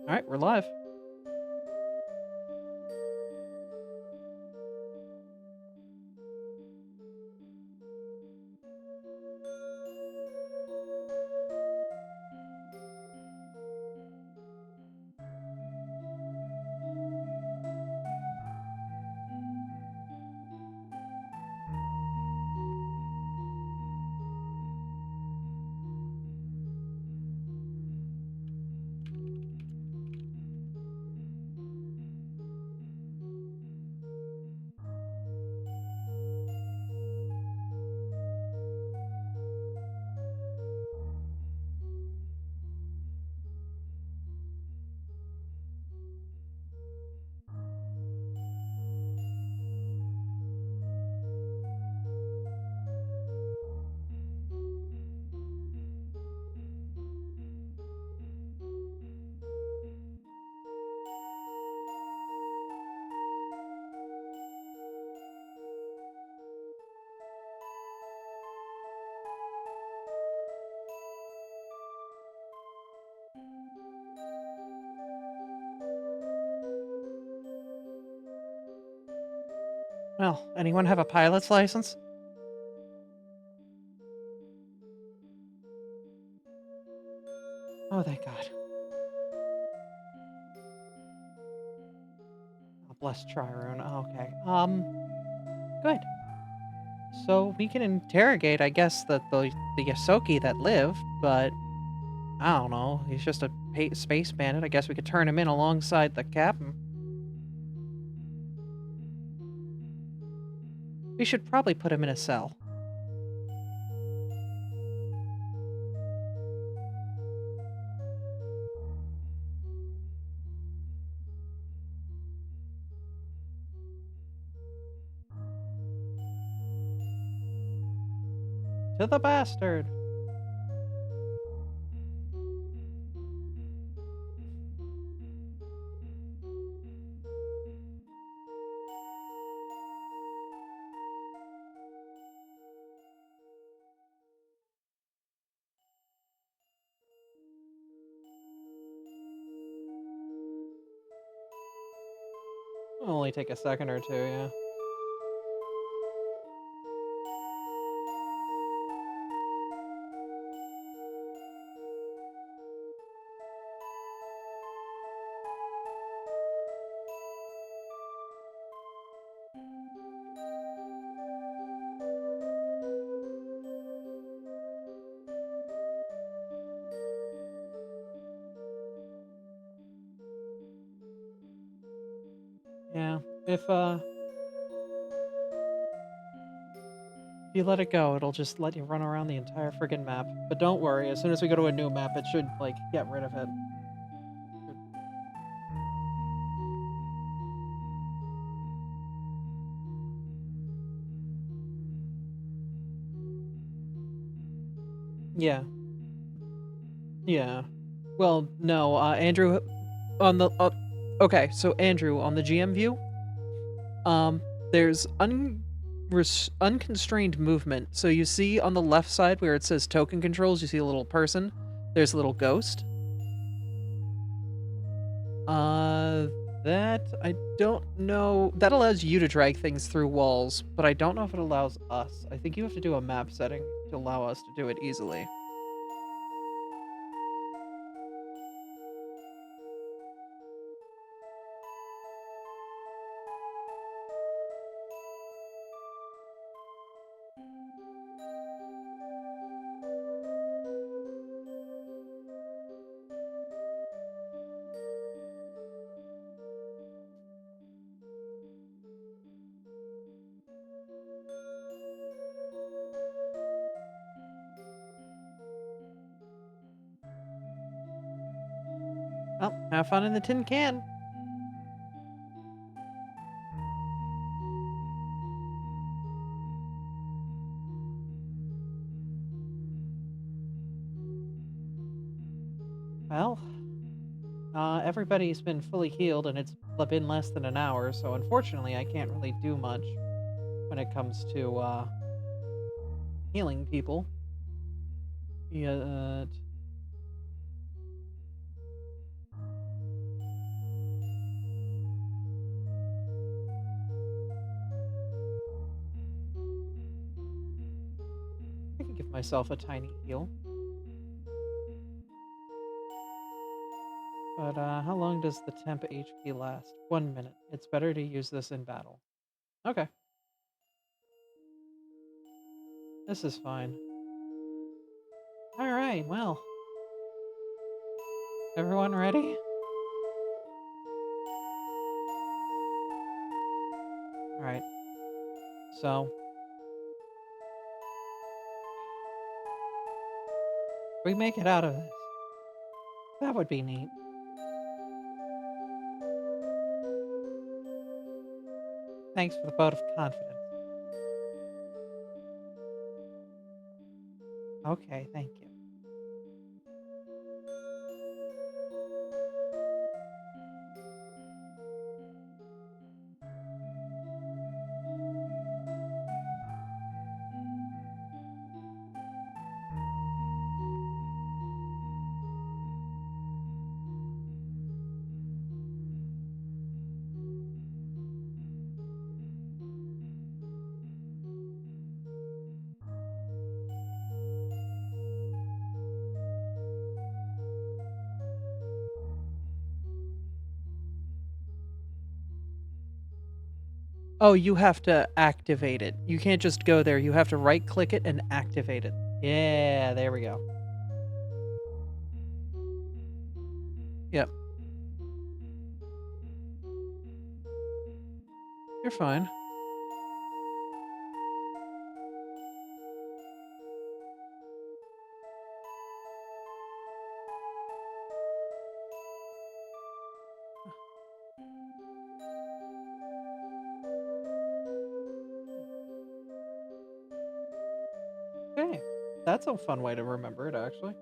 Alright, we're live. Well, anyone have a pilot's license? Oh, thank God. Oh, bless Trirone. Oh, okay. Good. So we can interrogate, I guess, the Yosoki that lived, but I don't know. He's just a space bandit. I guess we could turn him in alongside the captain. We should probably put him in a cell. To the bastard! It'll only take a second or two, yeah. Yeah. If you let it go, it'll just let you run around the entire friggin' map. But don't worry, as soon as we go to a new map, it should, like, get rid of it. Yeah. Yeah. Well, no, Andrew, on the, okay, so Andrew, on the GM view, um, there's unconstrained movement. So you see on the left side where it says token controls, you see a little person. There's a little ghost. Uh, that, I don't know. That allows you to drag things through walls, but I don't know if it allows us. I think you have to do a map setting to allow us to do it easily. Well, have fun in the tin can. Well, everybody's been fully healed and it's been less than an hour, so unfortunately I can't really do much when it comes to, healing people. Yeah, myself a tiny heal. But how long does the temp HP last? 1 minute. It's better to use this in battle. Okay. This is fine. Alright, well. Everyone ready? Alright. So, we make it out of this. That would be neat. Thanks for the vote of confidence. Okay, thank you. Oh, you have to activate it. You can't just go there. You have to right-click it and activate it. Yeah, there we go. Yep. You're fine. Okay. That's a fun way to remember it, actually.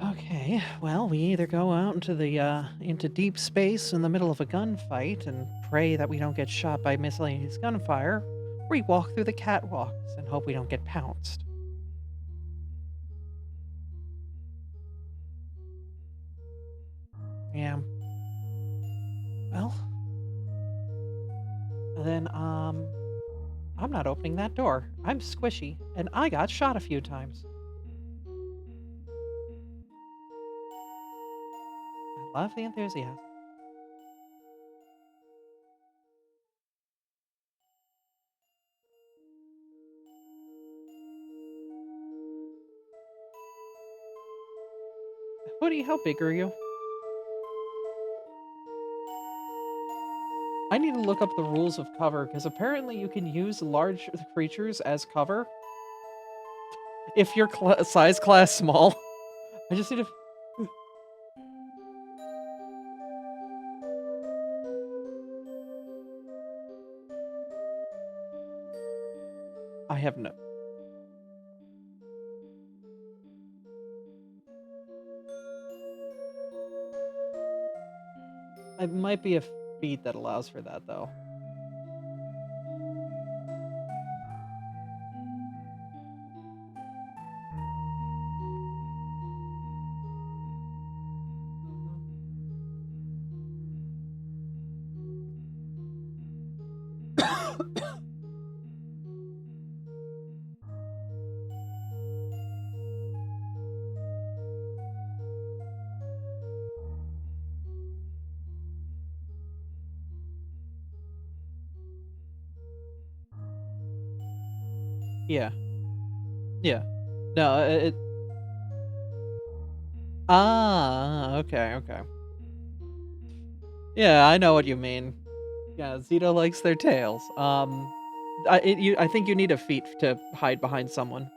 Okay, well, we either go out into the into deep space in the middle of a gunfight and pray that we don't get shot by miscellaneous gunfire, or we walk through the catwalks and hope we don't get pounced. Yeah. Well, then I'm not opening that door. I'm squishy, and I got shot a few times. I love the enthusiasm. Woody, how big are you? I need to look up the rules of cover, because apparently you can use large creatures as cover if you're size class small. I just need to... I have no... It might be a feat that allows for that, though. Mhm. Yeah. Yeah. No, it... Ah, okay, okay. Yeah, I know what you mean. Yeah, Zito likes their tails. I think you need a feat to hide behind someone.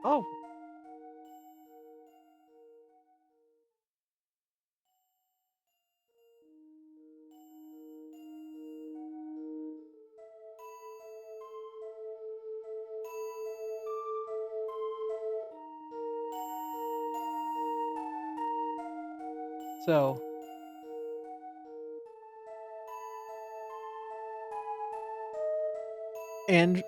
Oh. So, and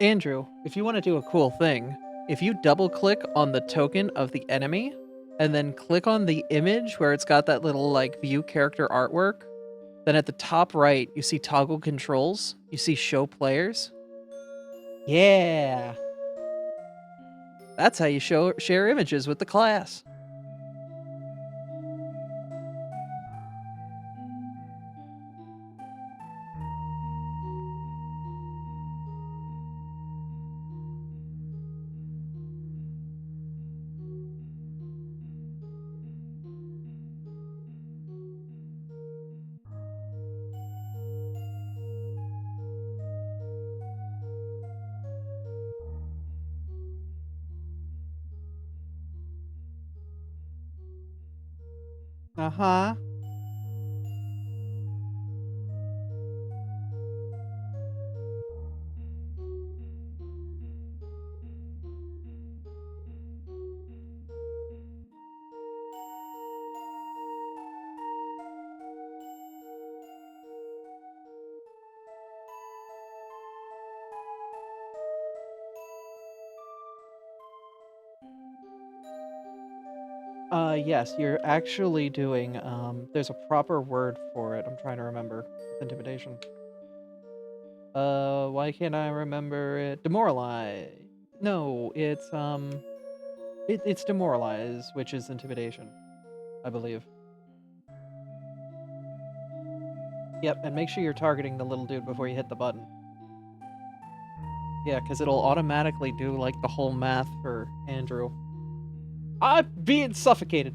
Andrew, if you want to do a cool thing, if you double click on the token of the enemy and then click on the image where it's got that little like view character artwork, then at the top right, you see toggle controls, you see show players. Yeah. That's how you share images with the class. Uh-huh. Yes, you're actually doing, there's a proper word for it. I'm trying to remember. With intimidation. Why can't I remember it? Demoralize. No, it's demoralize, which is intimidation, I believe. Yep, and make sure you're targeting the little dude before you hit the button. Yeah, because it'll automatically do, like, the whole math for Andrew. I'm being suffocated!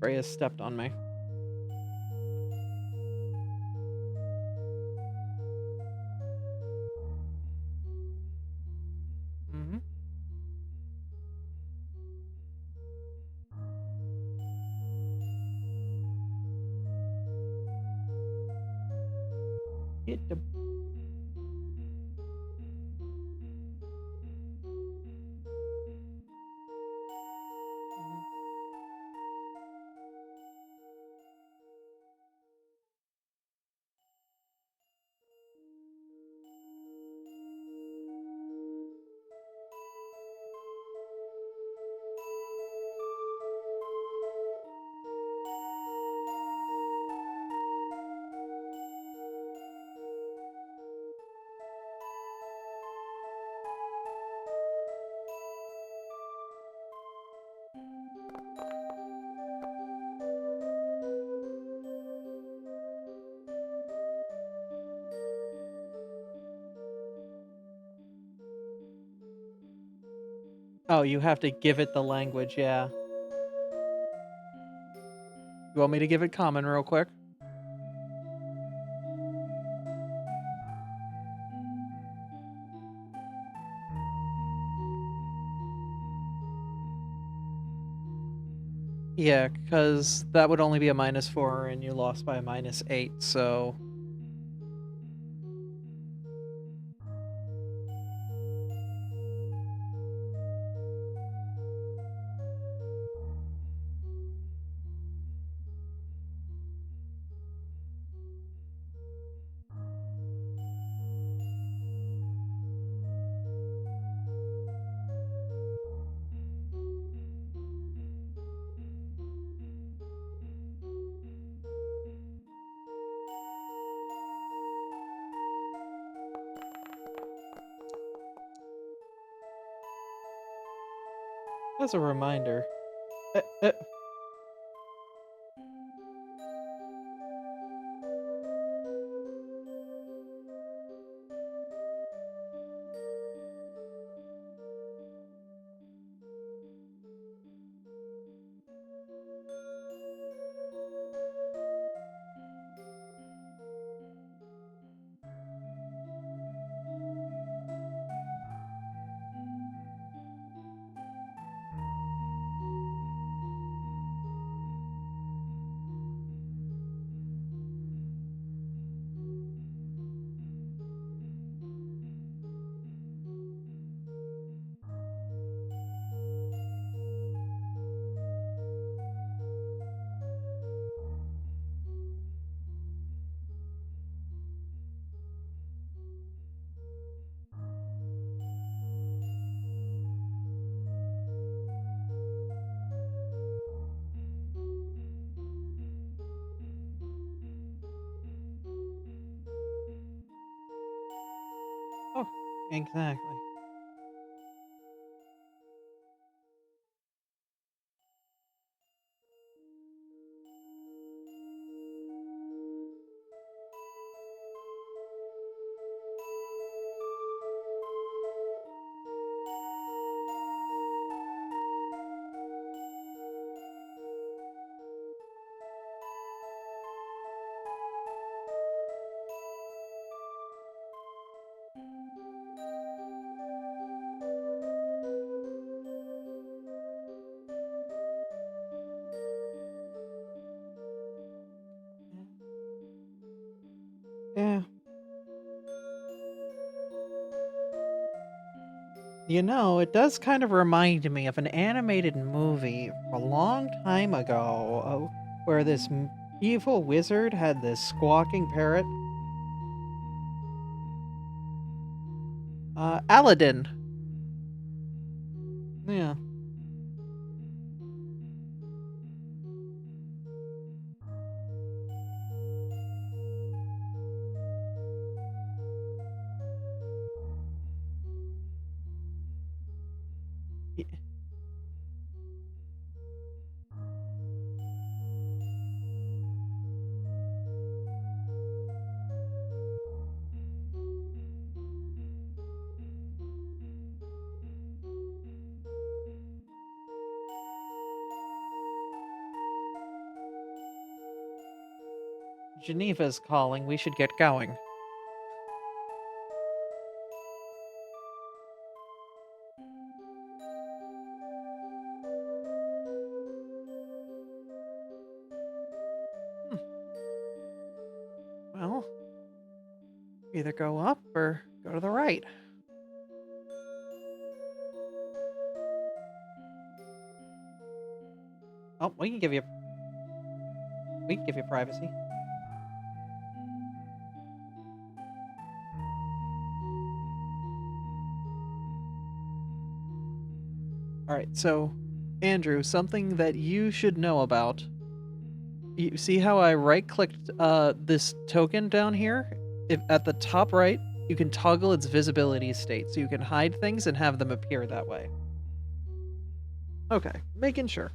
Freya stepped on me. Mm-hmm. Get the... Mhm. Oh, you have to give it the language, yeah. You want me to give it common real quick? Yeah, because that would only be a -4 and you lost by a -8, so... As a reminder... Uh, uh, Exactly. Yeah. You know, it does kind of remind me of an animated movie from a long time ago, where this evil wizard had this squawking parrot. Aladdin. Yeah. Y- Geneva's calling. We should get going. Hmm. Well, either go up or go to the right. Oh, we can give you privacy. All right. So, Andrew, something that you should know about. You see how I right-clicked this token down here? If at the top right, you can toggle its visibility state, so you can hide things and have them appear that way. Okay, making sure.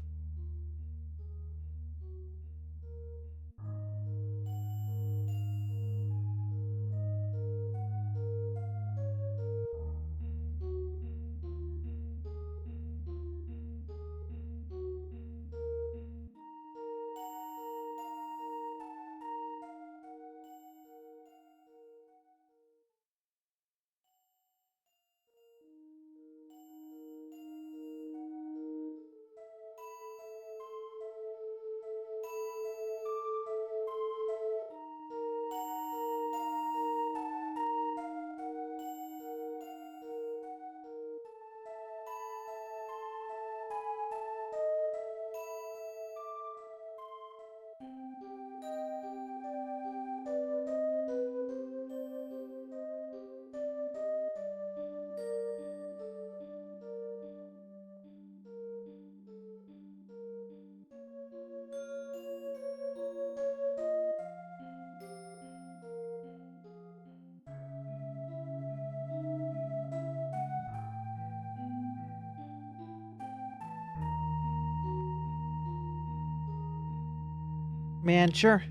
Man, sure.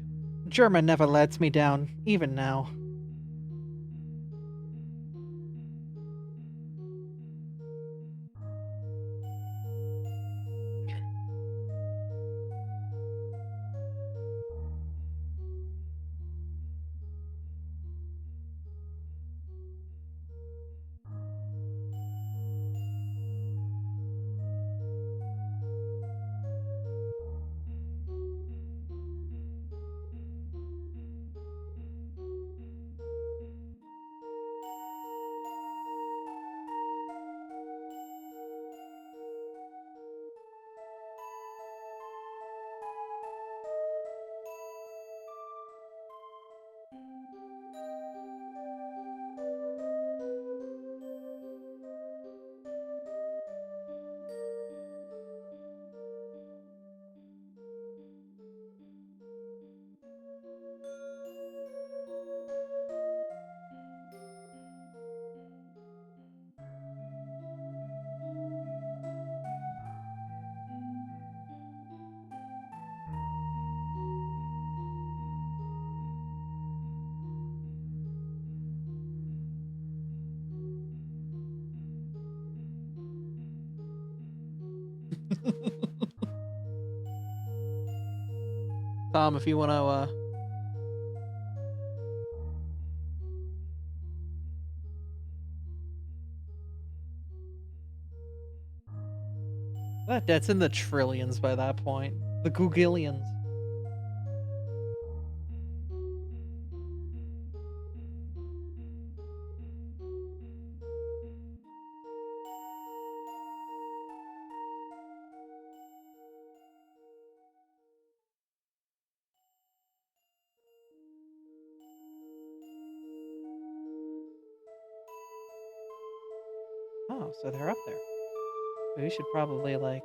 German never lets me down, even now. Tom, if you want to, that's in the trillions by that point. The Googillions. Oh, so they're up there. We should probably, like...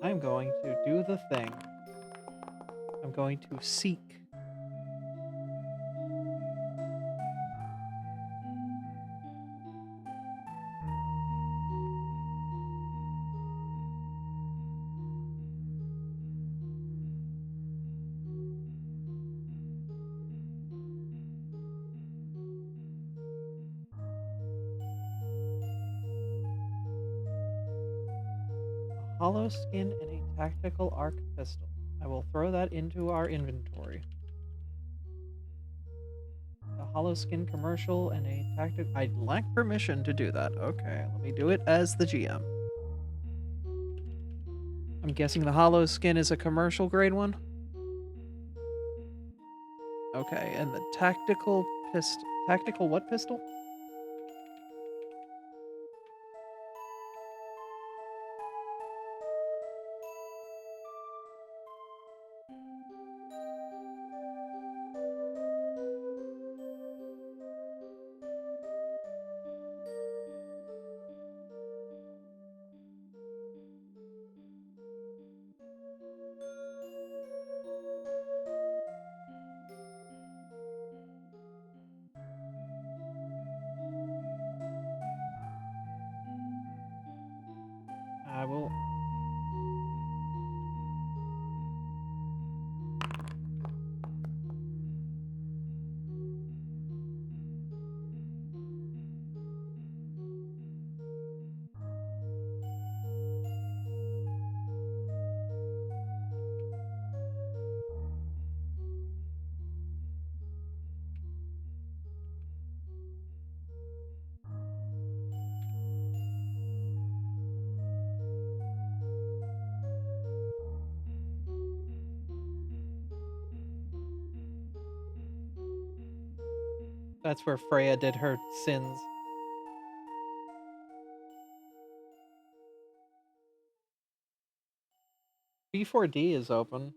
I'm going to do the thing. I'm going to seek. A hollow skin and a tactical arc pistol. I will throw that into our inventory. A hollow skin commercial and a tactic. I lack permission to do that. Okay, let me do it as the GM. I'm guessing the hollow skin is a commercial grade one. Okay, and the tactical pistol. Tactical what pistol? I will. That's where Freya did her sins. B4D is open.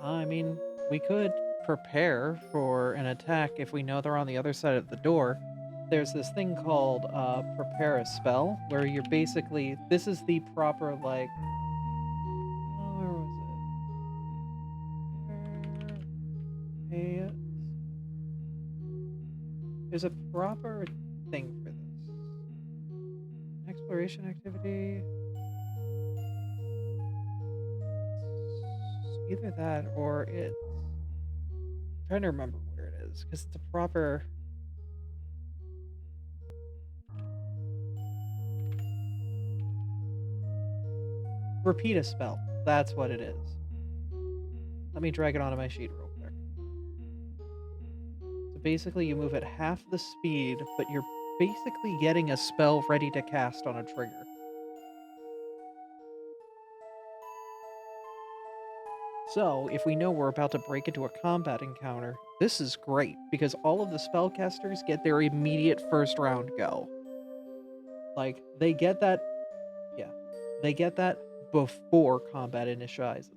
I mean, we could prepare for an attack if we know they're on the other side of the door. There's this thing called prepare a spell, where you're basically... This is the proper, like... Oh, where was it? There's a proper thing for this. Exploration activity... Either that or it's... I'm trying to remember where it is, because it's a proper... Repeat a spell. That's what it is. Let me drag it onto my sheet real quick. So basically you move at half the speed, but you're basically getting a spell ready to cast on a trigger. So, if we know we're about to break into a combat encounter, this is great because all of the spellcasters get their immediate first round go. Like, they get that, yeah, they get that before combat initializes.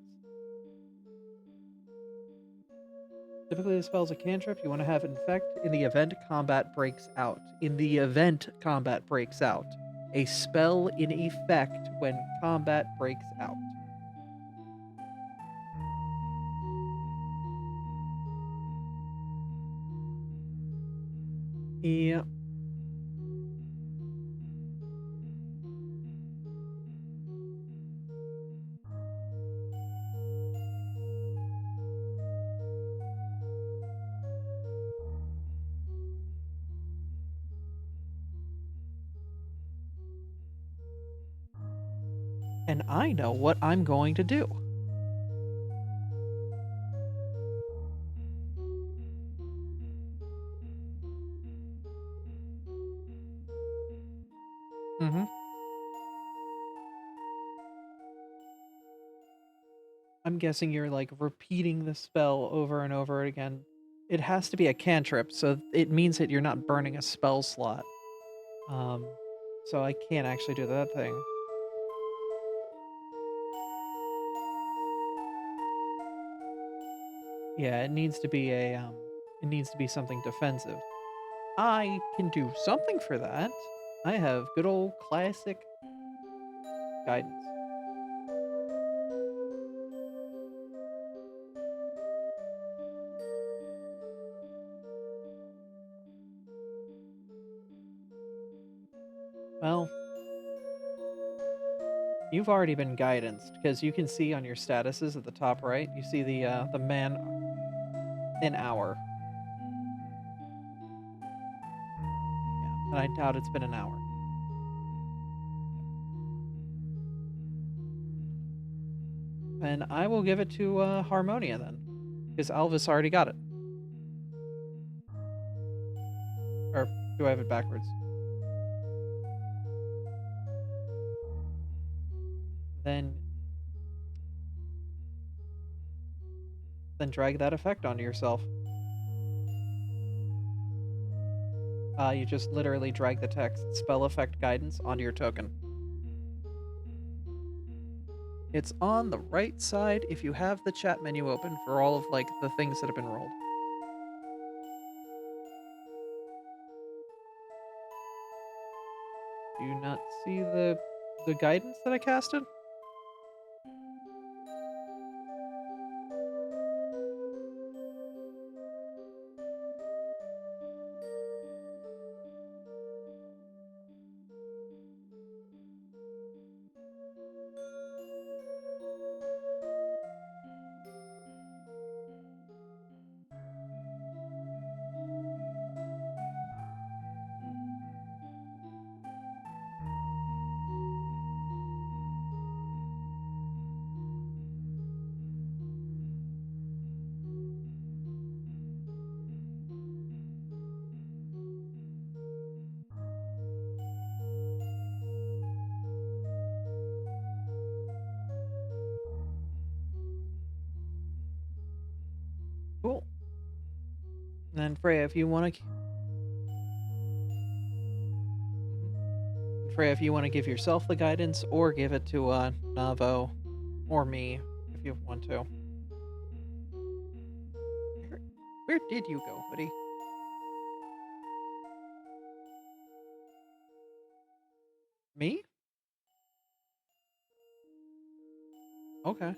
Typically, the spell's a cantrip. You want to have infect in the event combat breaks out. In the event combat breaks out. A spell in effect when combat breaks out. Yeah. And I know what I'm going to do. Mm-hmm. I'm guessing you're like repeating the spell over and over again. It has to be a cantrip, so it means that you're not burning a spell slot. Um, so I can't actually do that thing. Yeah, it needs to be something defensive. I can do something for that. I have good old classic guidance. Well, you've already been guidanced because you can see on your statuses at the top right. You see the man an hour. Yeah, and I doubt it's been an hour. And I will give it to Harmonia then, because Alvis already got it. Or do I have it backwards? Then drag that effect onto yourself. You just literally drag the text spell effect guidance onto your token. It's on the right side if you have the chat menu open for all of like the things that have been rolled. Do you not see the guidance that I casted? Cool. And then Freya, if you want to, Freya, if you want to give yourself the guidance, or give it to Navo, or me, if you want to. Where did you go, buddy? Me? Okay.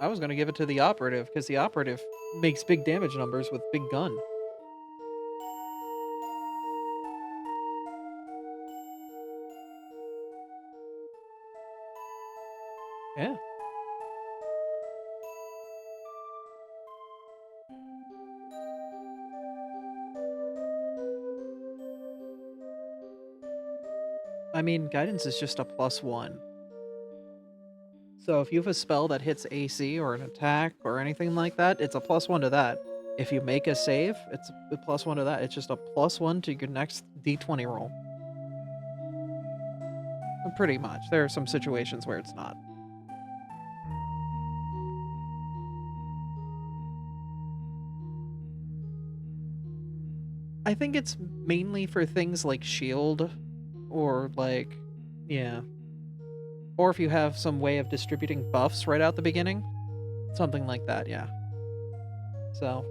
I was gonna give it to the operative because the operative makes big damage numbers with big gun. Yeah. I mean, guidance is just a +1. So if you have a spell that hits AC or an attack or anything like that, it's a +1 to that. If you make a save, it's a +1 to that. It's just a +1 to your next D20 roll. Pretty much. There are some situations where it's not. I think it's mainly for things like shield or like, yeah. Or if you have some way of distributing buffs right out the beginning. Something like that, yeah. So.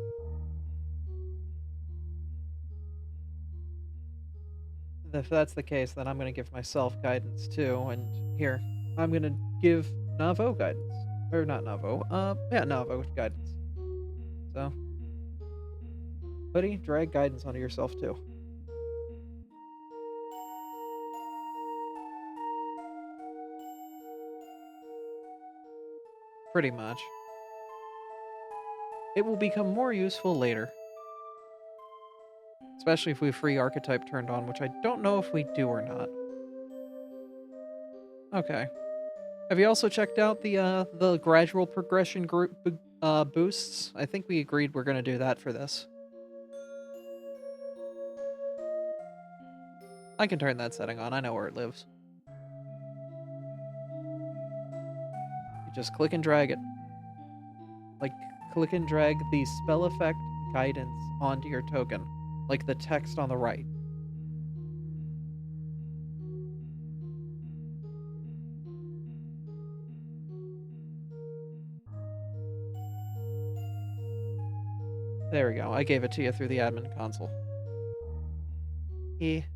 If that's the case, then I'm going to give myself guidance too. And here, I'm going to give Navo guidance. Or not Navo. Yeah, Navo guidance. So. Buddy, drag guidance onto yourself too. Pretty much. It will become more useful later. Especially if we have free archetype turned on, which I don't know if we do or not. Okay. Have you also checked out the gradual progression group boosts? I think we agreed we're going to do that for this. I can turn that setting on. I know where it lives. You just click and drag it. Like, click and drag the spell effect guidance onto your token. Like the text on the right. There we go. I gave it to you through the admin console. It's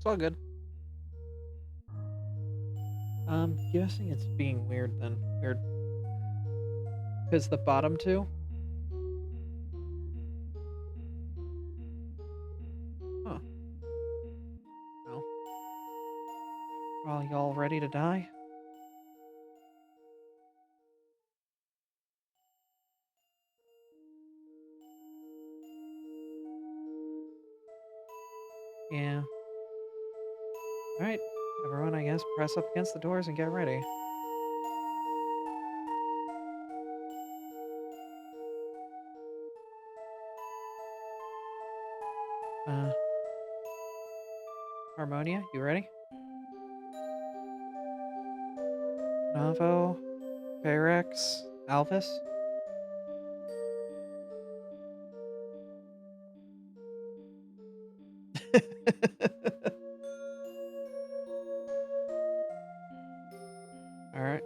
all good. I'm guessing it's being weird then. Weird. Because the bottom two? Huh. Well. Are y'all ready to die? Yeah. Alright. Everyone, I guess, press up against the doors and get ready. Harmonia, you ready? Navo, Ferex, Alvis? Alright.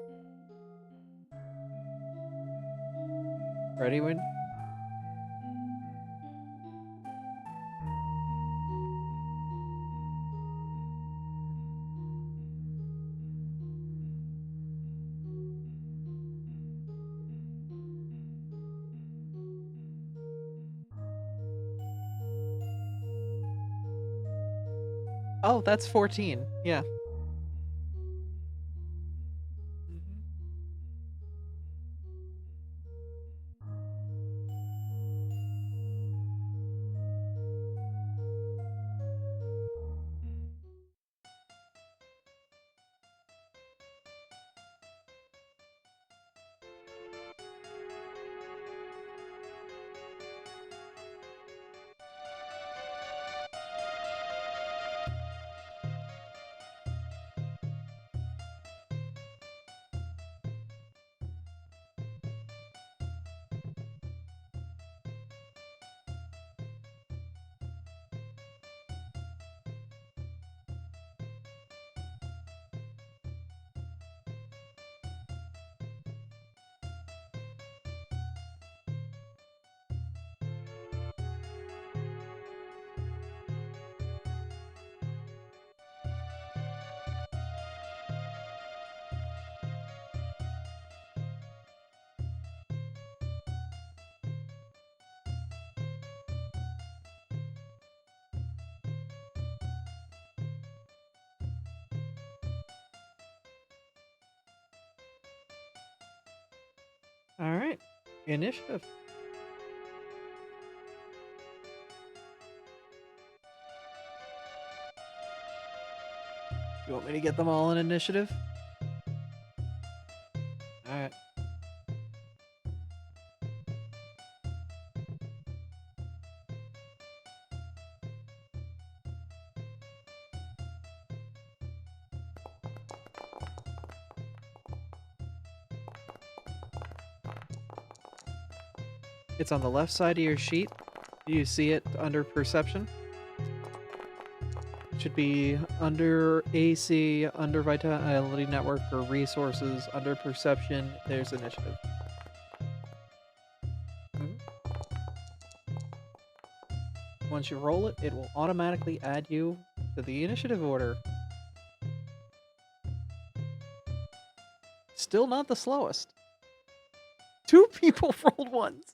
Ready when? Oh, that's 14. Yeah. Mhm. Alright. Initiative. You want me to get them all in initiative? Alright. It's on the left side of your sheet. Do you see it under perception? It should be under AC, under vitality network or resources, under perception. There's initiative. Once you roll it, it will automatically add you to the initiative order. Still not the slowest. 2 people rolled ones.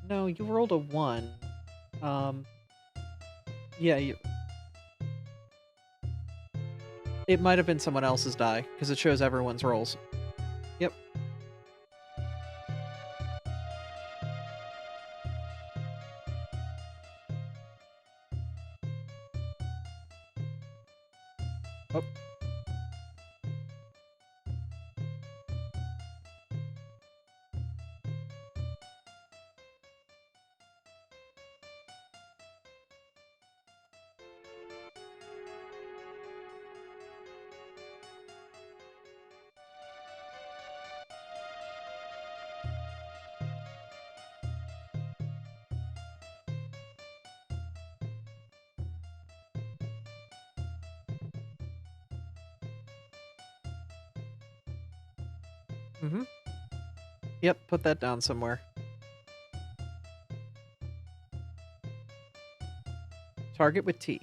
No, you rolled a 1. Yeah, it might have been someone else's die, because it shows everyone's rolls. Yep. Oh. Mm-hmm. Yep, put that down somewhere. Target with T.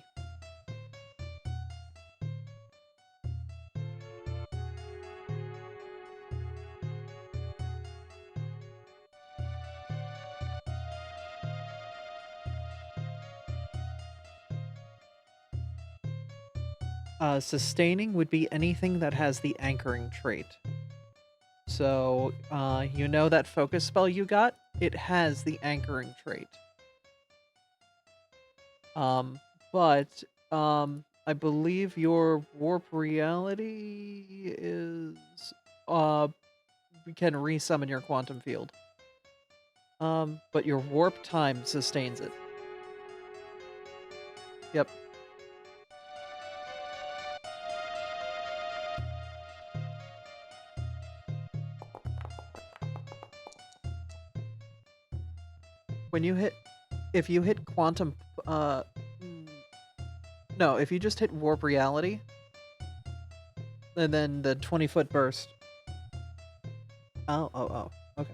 Sustaining would be anything that has the anchoring trait. So, you know that focus spell you got? It has the anchoring trait. But, I believe your warp reality is, can resummon your quantum field. But your warp time sustains it. Yep. When you hit, if you hit quantum, no, if you just hit warp reality, and then the 20-foot burst. Oh, okay.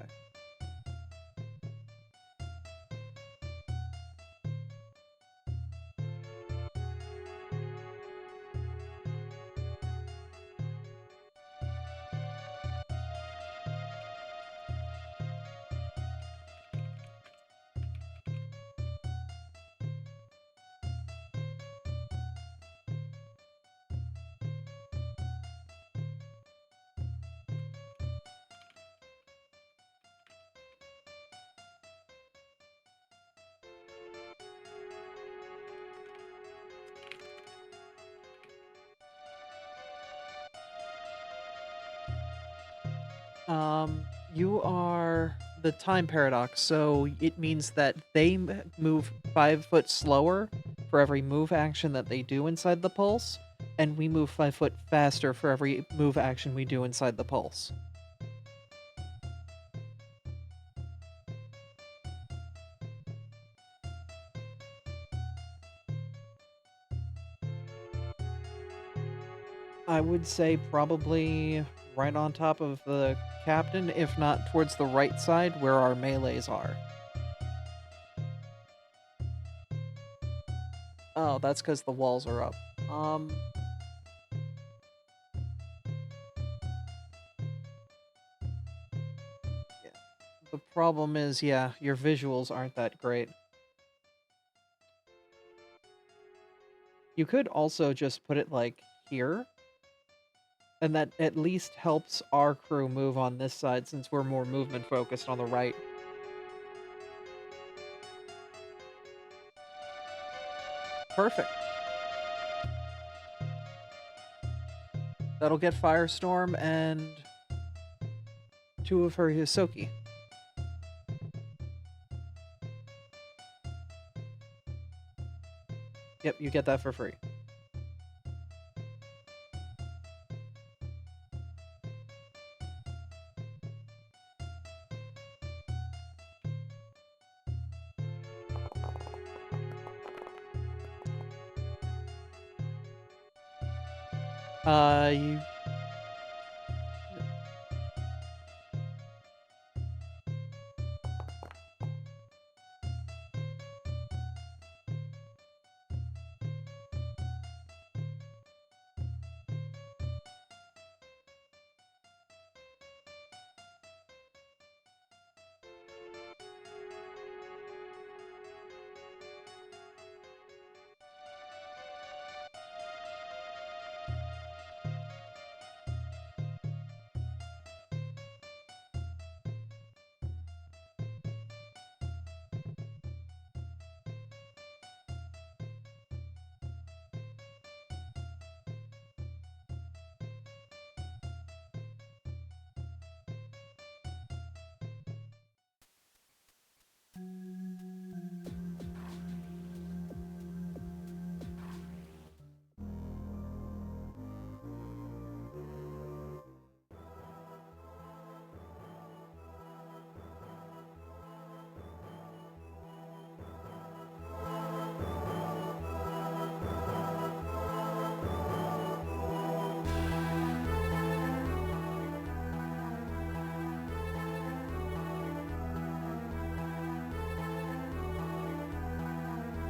You are the time paradox, so it means that they move 5 foot slower for every move action that they do inside the pulse, and we move 5 foot faster for every move action we do inside the pulse. I would say probably right on top of the captain, if not towards the right side where our melees are. Oh, that's because the walls are up. Yeah. The problem is, yeah, your visuals aren't that great. You could also just put it, like, here. And that at least helps our crew move on this side since we're more movement focused on the right. Perfect. That'll get Firestorm and 2 of her Hisoki. Yep, you get that for free. You...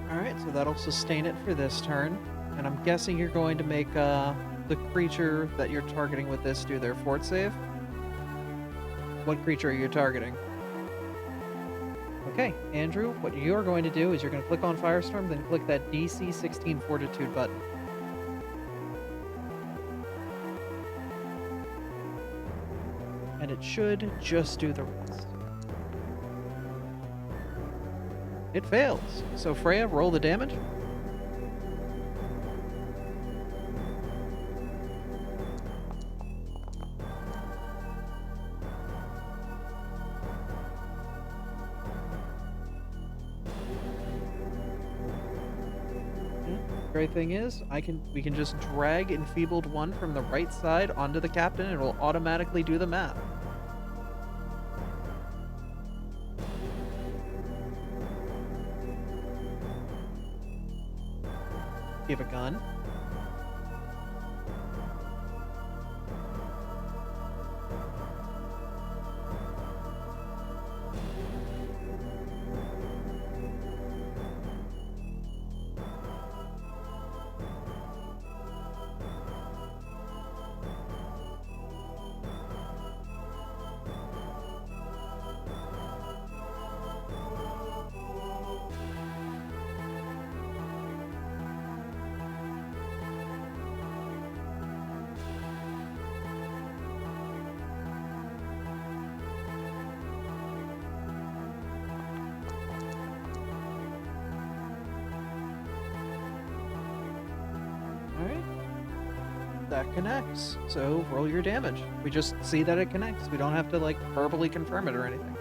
Alright, so that'll sustain it for this turn. And I'm guessing you're going to make the creature that you're targeting with this do their fort save. What creature are you targeting? Okay, Andrew, what you're going to do is you're going to click on Firestorm, then click that DC 16 Fortitude button. And it should just do the rest. It fails. So Freya, roll the damage. Great thing is, we can just drag Enfeebled 1 from the right side onto the captain and it will automatically do the math. You have a gun. That connects. So roll your damage. We just see that it connects. We don't have to like verbally confirm it or anything.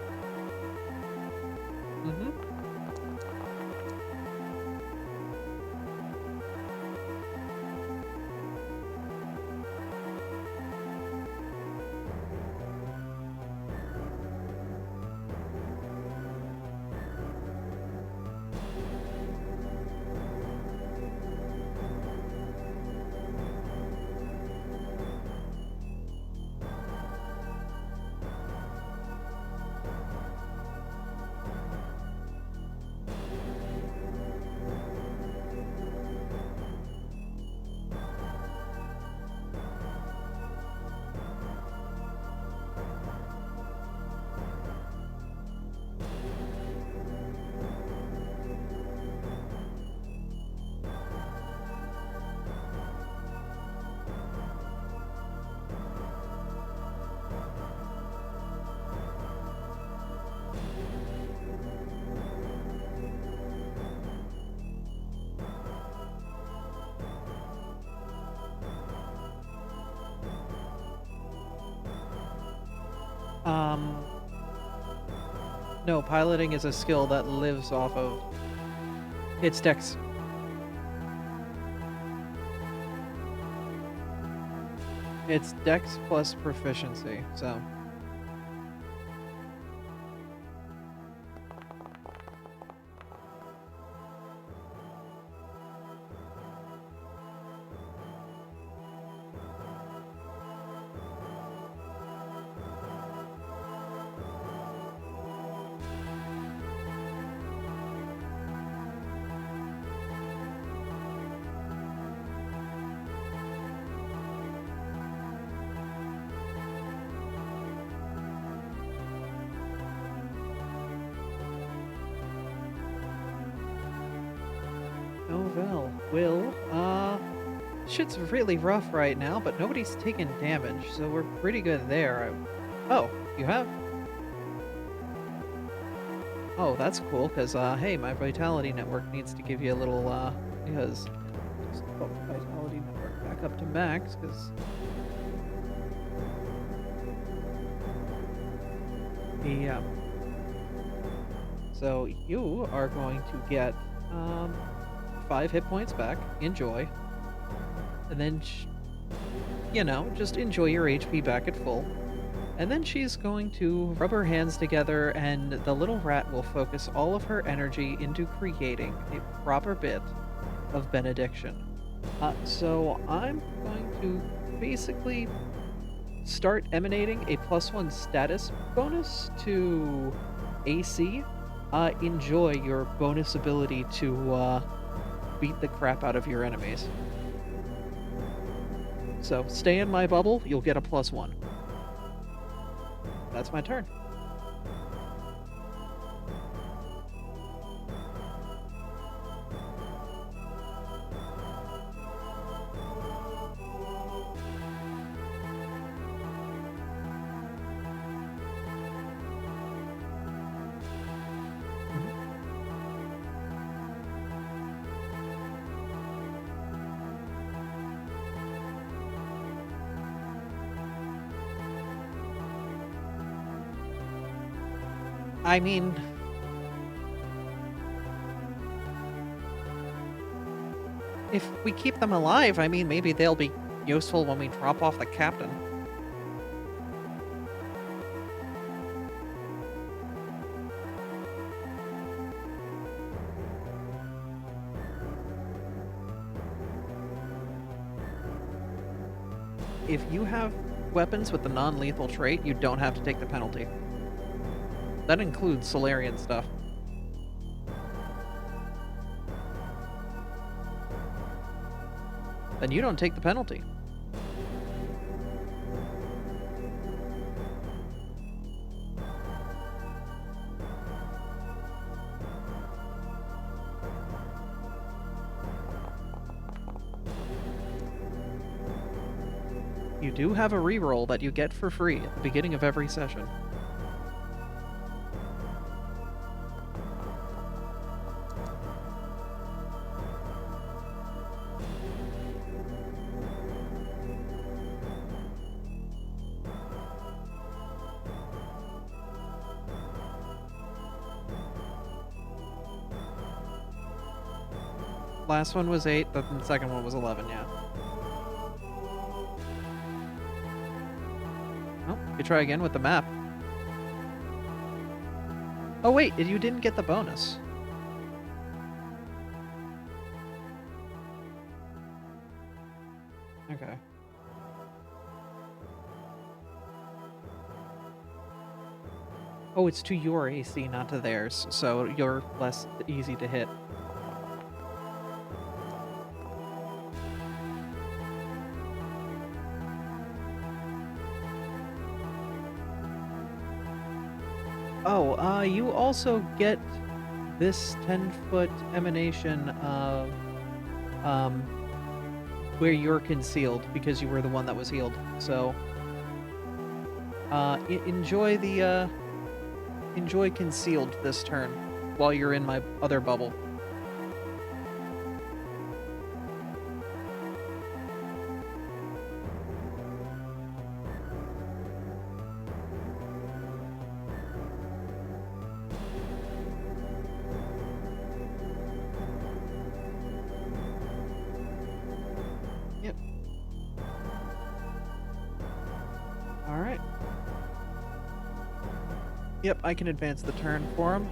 Um, no, piloting is a skill that lives off of its dex. It's dex plus proficiency, so. Oh well. Shit's really rough right now, but nobody's taken damage, so we're pretty good there. Oh, you have? Oh, that's cool, because, hey, my Vitality Network needs to give you a little, because... Just put Vitality Network back up to max, because... Yeah. So, you are going to get, 5 hit points back. Enjoy. And then, you know, just enjoy your HP back at full. And then she's going to rub her hands together, and the little rat will focus all of her energy into creating a proper bit of benediction. So I'm going to basically start emanating a +1 status bonus to AC. Enjoy your bonus ability to beat the crap out of your enemies. So stay in my bubble, you'll get a +1. That's my turn. I mean, if we keep them alive, I mean, maybe they'll be useful when we drop off the captain. If you have weapons with the non-lethal trait, you don't have to take the penalty. That includes Solarian stuff. Then you don't take the penalty. You do have a reroll that you get for free at the beginning of every session. Last one was 8, the second one was 11, yeah. Oh, you try again with the map. Oh wait, you didn't get the bonus. Okay. Oh, it's to your AC, not to theirs, so you're less easy to hit. Oh, you also get this 10-foot emanation of, where you're concealed, because you were the one that was healed. So, enjoy the, enjoy concealed this turn, while you're in my other bubble. Yep, I can advance the turn for him.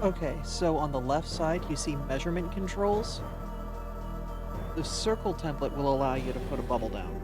Okay, so on the left side, you see measurement controls. The circle template will allow you to put a bubble down.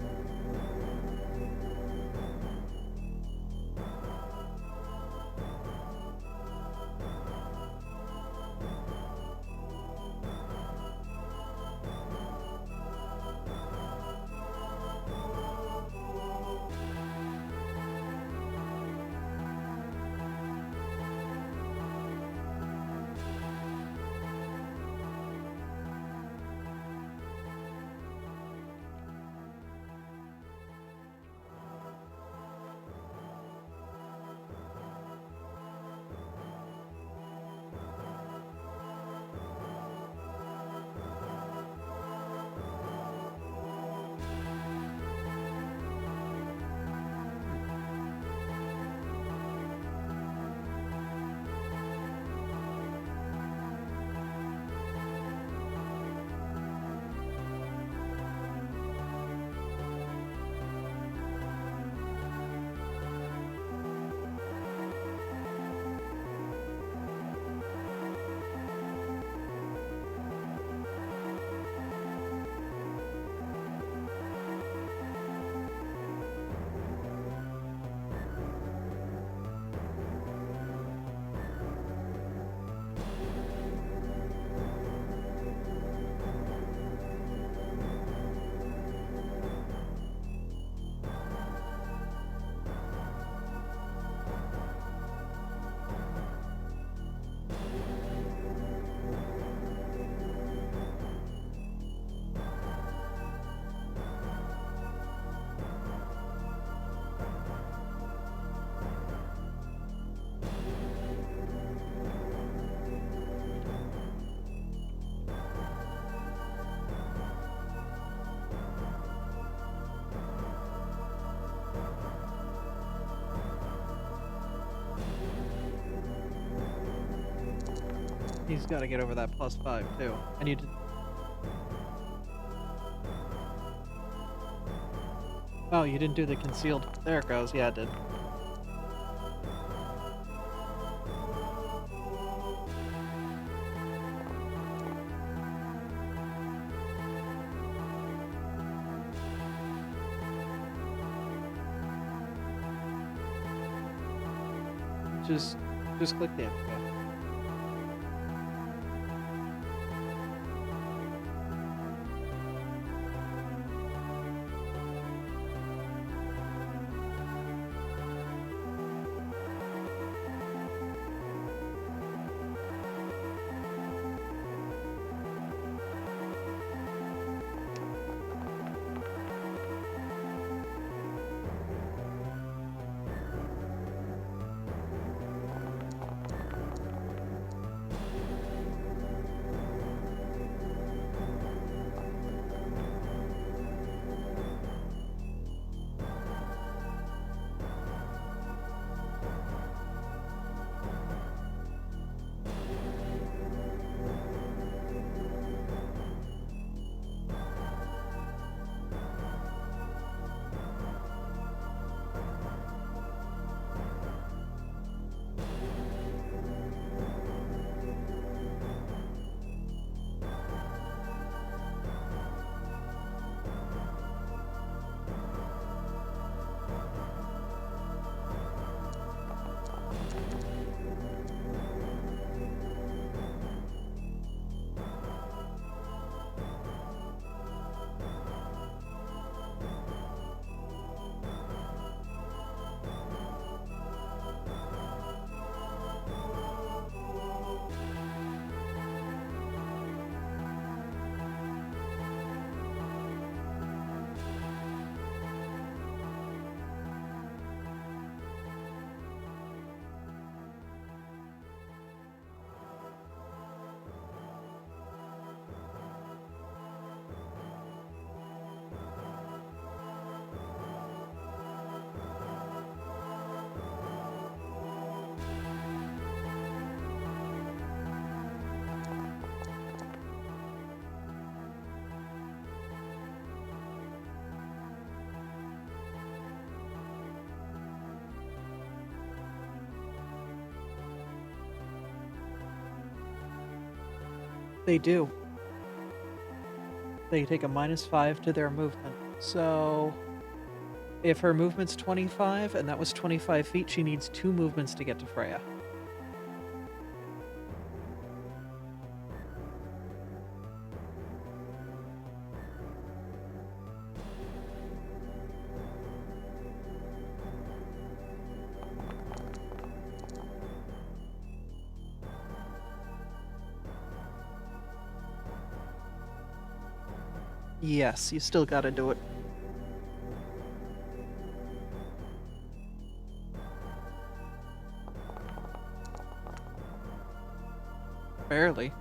He's got to get over that +5 too. I need to. Oh, you didn't do the concealed. There it goes. Yeah, it did. Just click the M. Yeah. They do. They take a -5 to their movement. So if her movement's 25 and that was 25 feet, she needs 2 movements to get to Freya. Yes, you still gotta do it. Barely.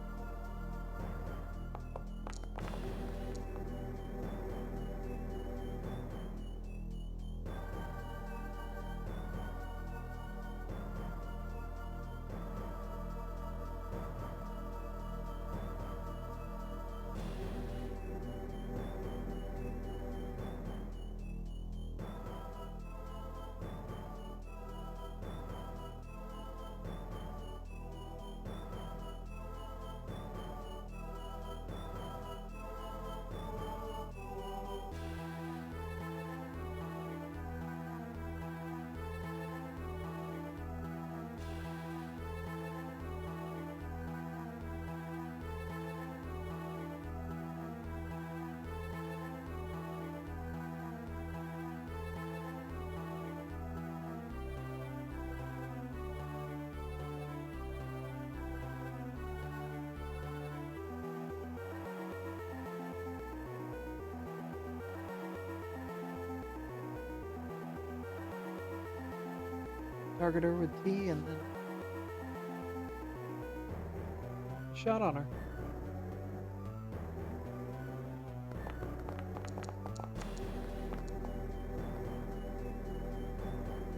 Target her with T and then shot on her.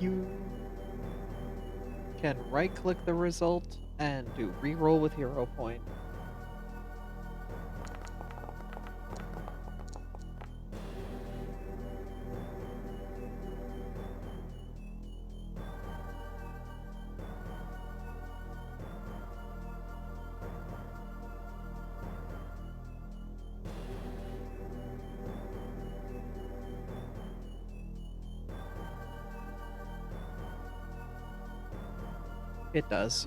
You can right-click the result and do reroll with hero point. It does.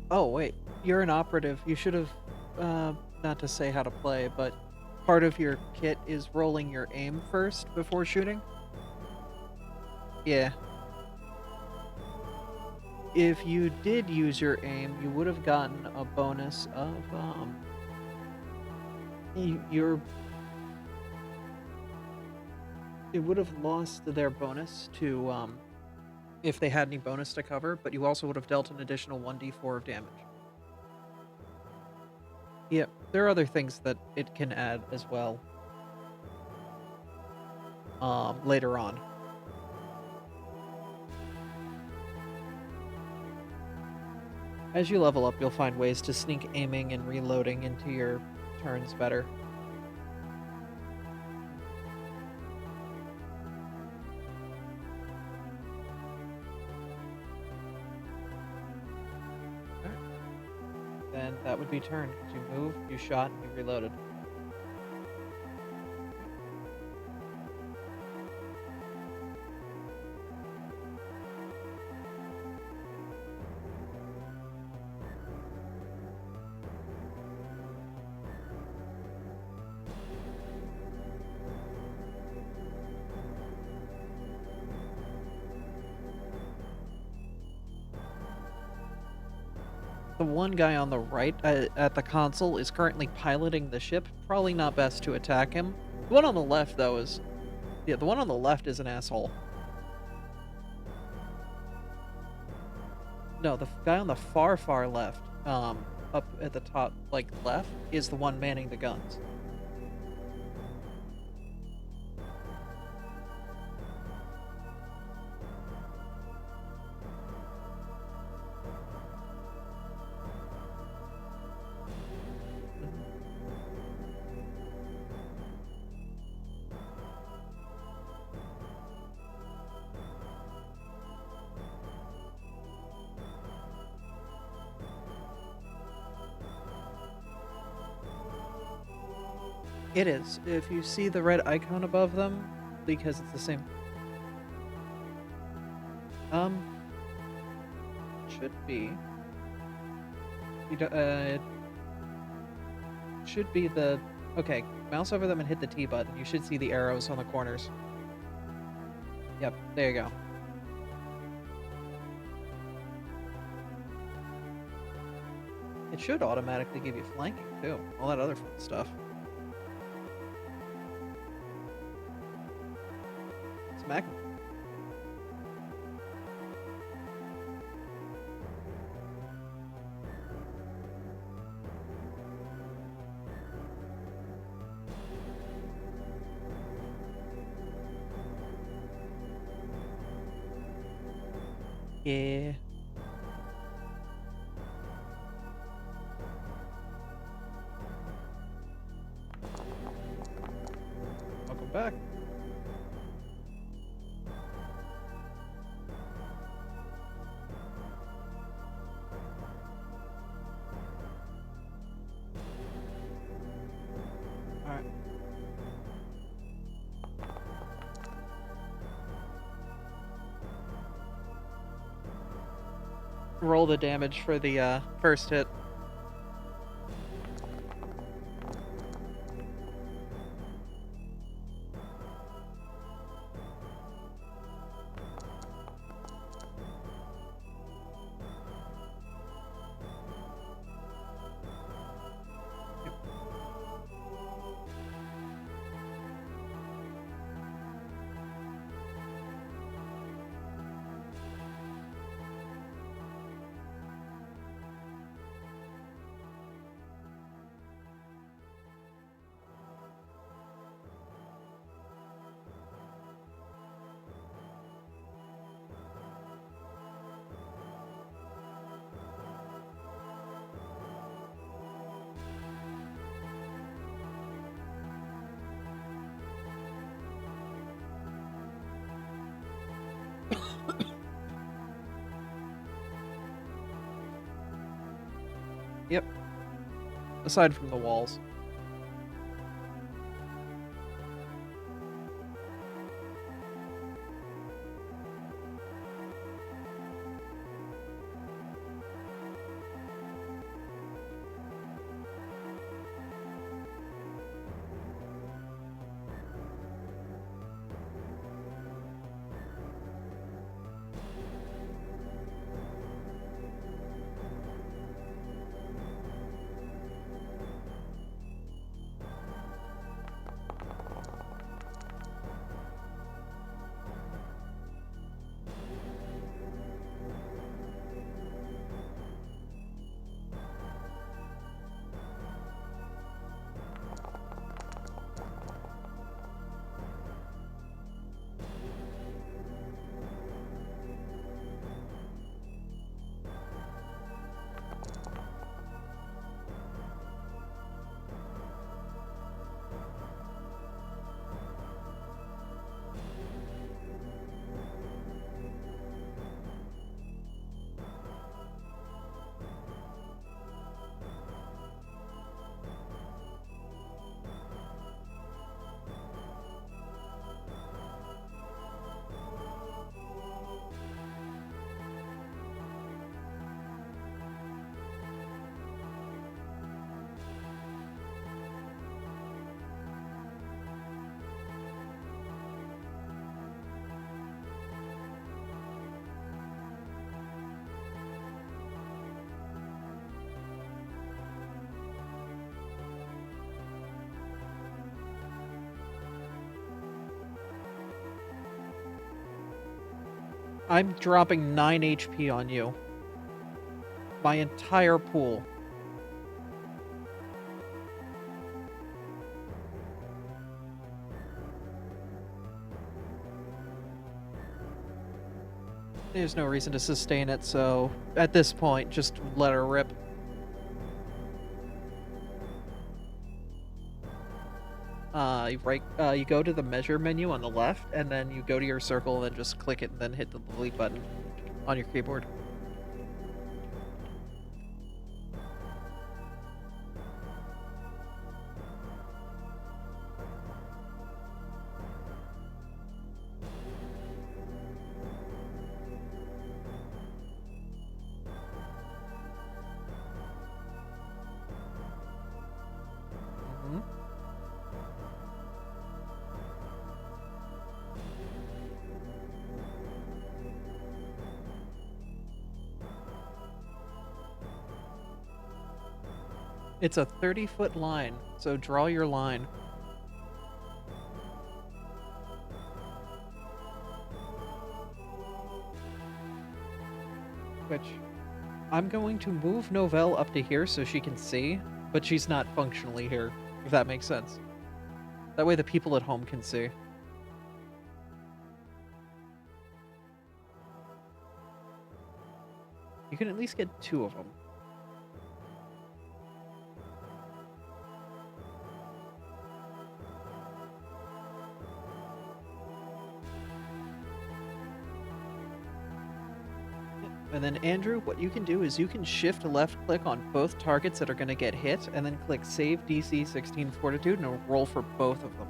Oh, wait. You're an operative. You should have, not to say how to play, but part of your kit is rolling your aim first before shooting. Yeah. If you did use your aim, you would have gotten a bonus of, it would have lost their bonus to, if they had any bonus to cover, but you also would have dealt an additional 1d4 of damage. Yeah, there are other things that it can add as well, later on. As you level up, you'll find ways to sneak aiming and reloading into your turns better. Then that would be turn, because you moved, you shot, and you reloaded. The one guy on the right at the console is currently piloting the ship. Probably not best to attack him. The one on the left, though, is... Yeah, the one on the left is an asshole. No, the guy on the far, far left, up at the top, like, left, is the one manning the guns. It is. If you see the red icon above them, because it's the same. Um, should be. You do, should be the. Okay, mouse over them and hit the T button. You should see the arrows on the corners. Yep, there you go. It should automatically give you flanking, too. All that other fun stuff. Smack 'em. Yeah. Welcome back. Alright. Roll the damage for the first hit. Yep. Aside from the walls. I'm dropping 9 HP on you. My entire pool. There's no reason to sustain it, so at this point, just let her rip. You go to the measure menu on the left, and then you go to your circle, and then just click it, and then hit the delete button on your keyboard. Hmm? It's a 30-foot line, so draw your line. Which, I'm going to move Novelle up to here so she can see, but she's not functionally here, if that makes sense. That way the people at home can see. You can at least get 2 of them. And then Andrew, what you can do is you can shift left click on both targets that are going to get hit, and then click Save DC 16 Fortitude, and it'll roll for both of them.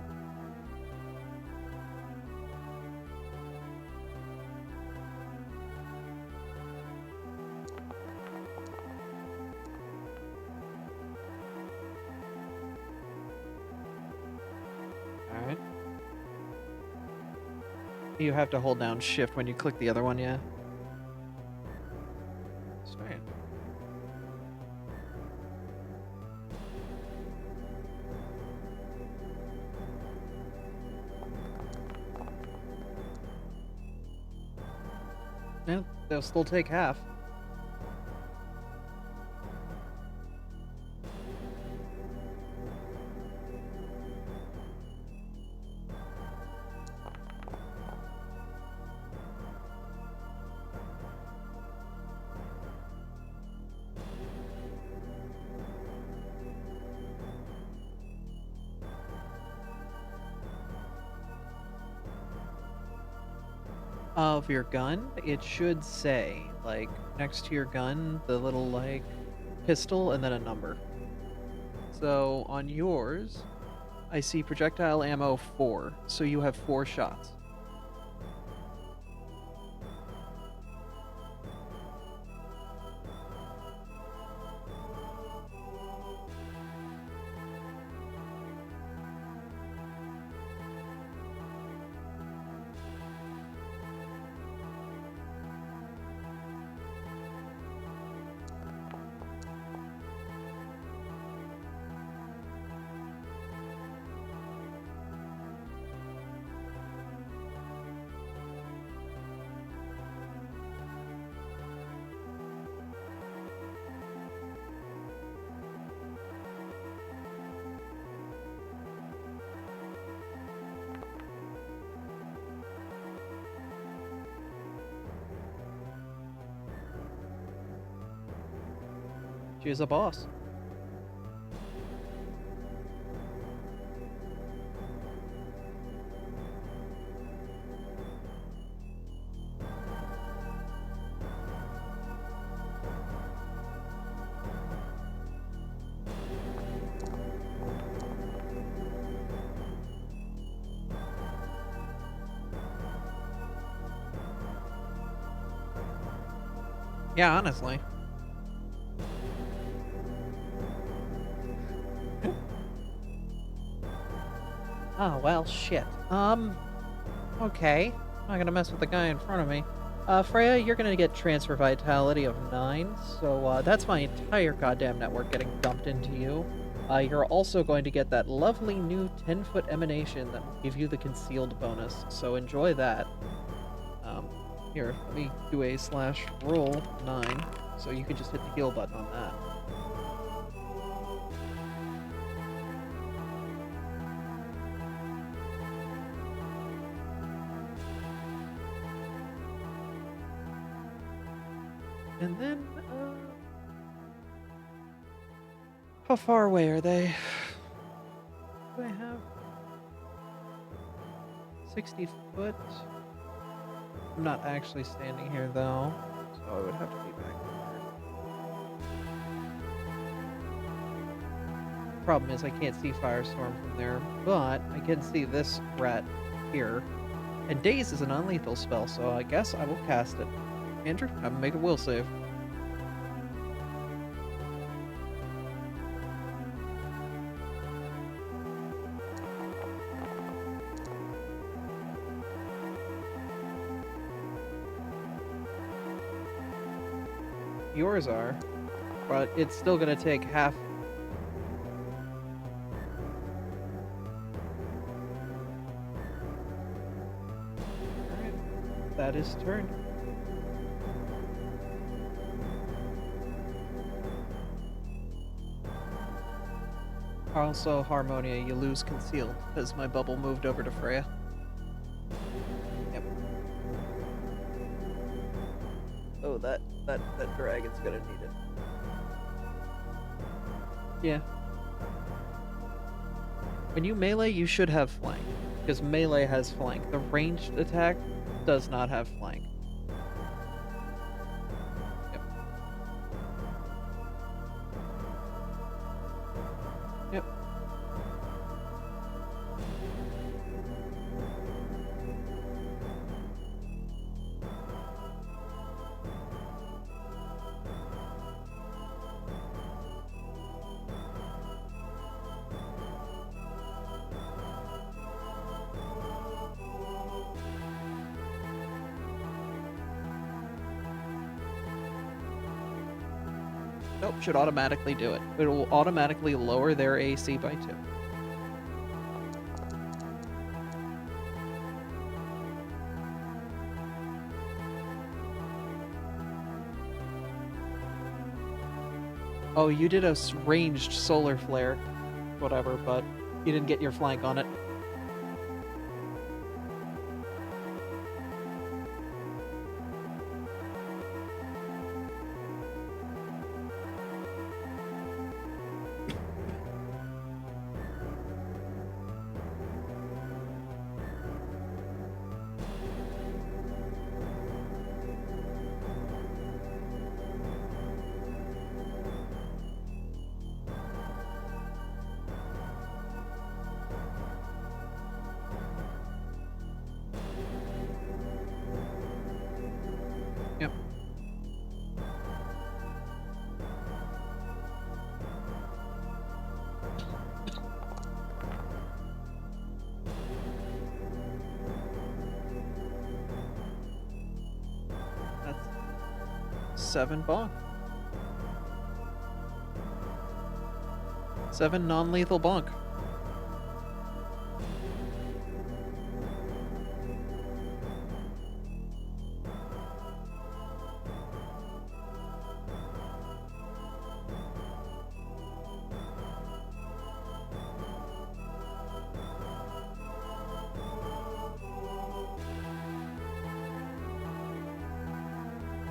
Alright. You have to hold down Shift when you click the other one, yeah? Strange. Yeah, they'll still take half. Of your gun, it should say, like, next to your gun, the little, like, pistol and then a number. So on yours, I see projectile ammo 4, so you have 4 shots. She's a boss. Yeah, honestly. Oh, well, shit. Okay. Not gonna mess with the guy in front of me. Freya, you're gonna get transfer vitality of 9, so, that's my entire goddamn network getting dumped into you. You're also going to get that lovely new 10-foot emanation that will give you the concealed bonus, so enjoy that. Here, let me do a /roll 9, so you can just hit the heal button on that. And then, how far away are they? Do I have 60 foot? I'm not actually standing here though, so I would have to be back there. Problem is I can't see Firestorm from there, but I can see this rat here. And Daze is a non-lethal spell, so I guess I will cast it. Andrew, I'm gonna make a will save. yours are, but it's still gonna take half. Alright, that is turn. Also, Harmonia, you lose concealed because my bubble moved over to Freya. Yep. Oh, that dragon's gonna need it. Yeah. When you melee, you should have flank, because melee has flank. The ranged attack does not have flank. Yep. Yep. Nope, should automatically do it. It will automatically lower their AC by 2. Oh, you did a ranged solar flare, whatever, but you didn't get your flank on it. Yep. That's 7 bonk. 7 non-lethal bonk.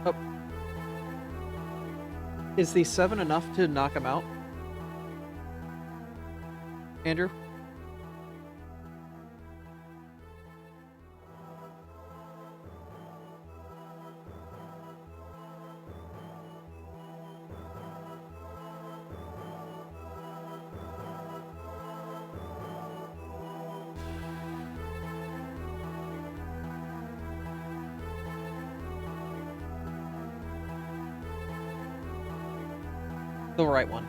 Oh. Is the 7 enough to knock him out? Andrew? The right one.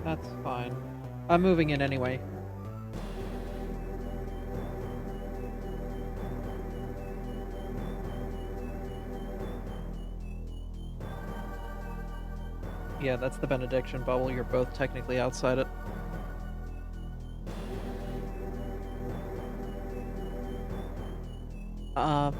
That's fine. I'm moving in anyway. Yeah, that's the benediction bubble. You're both technically outside it. Uh...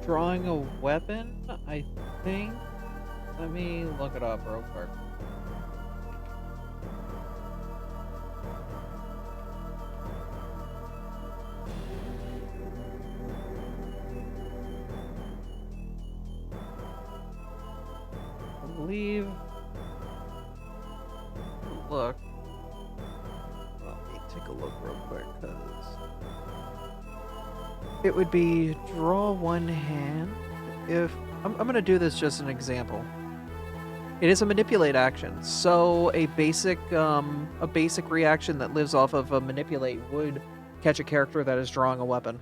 drawing a weapon, I think. Let me look it up real quick. I believe. Look. Let me take a look real quick, because it would be draw one hand. If I'm gonna do this just an example. It is a manipulate action, so a basic reaction that lives off of a manipulate would catch a character that is drawing a weapon.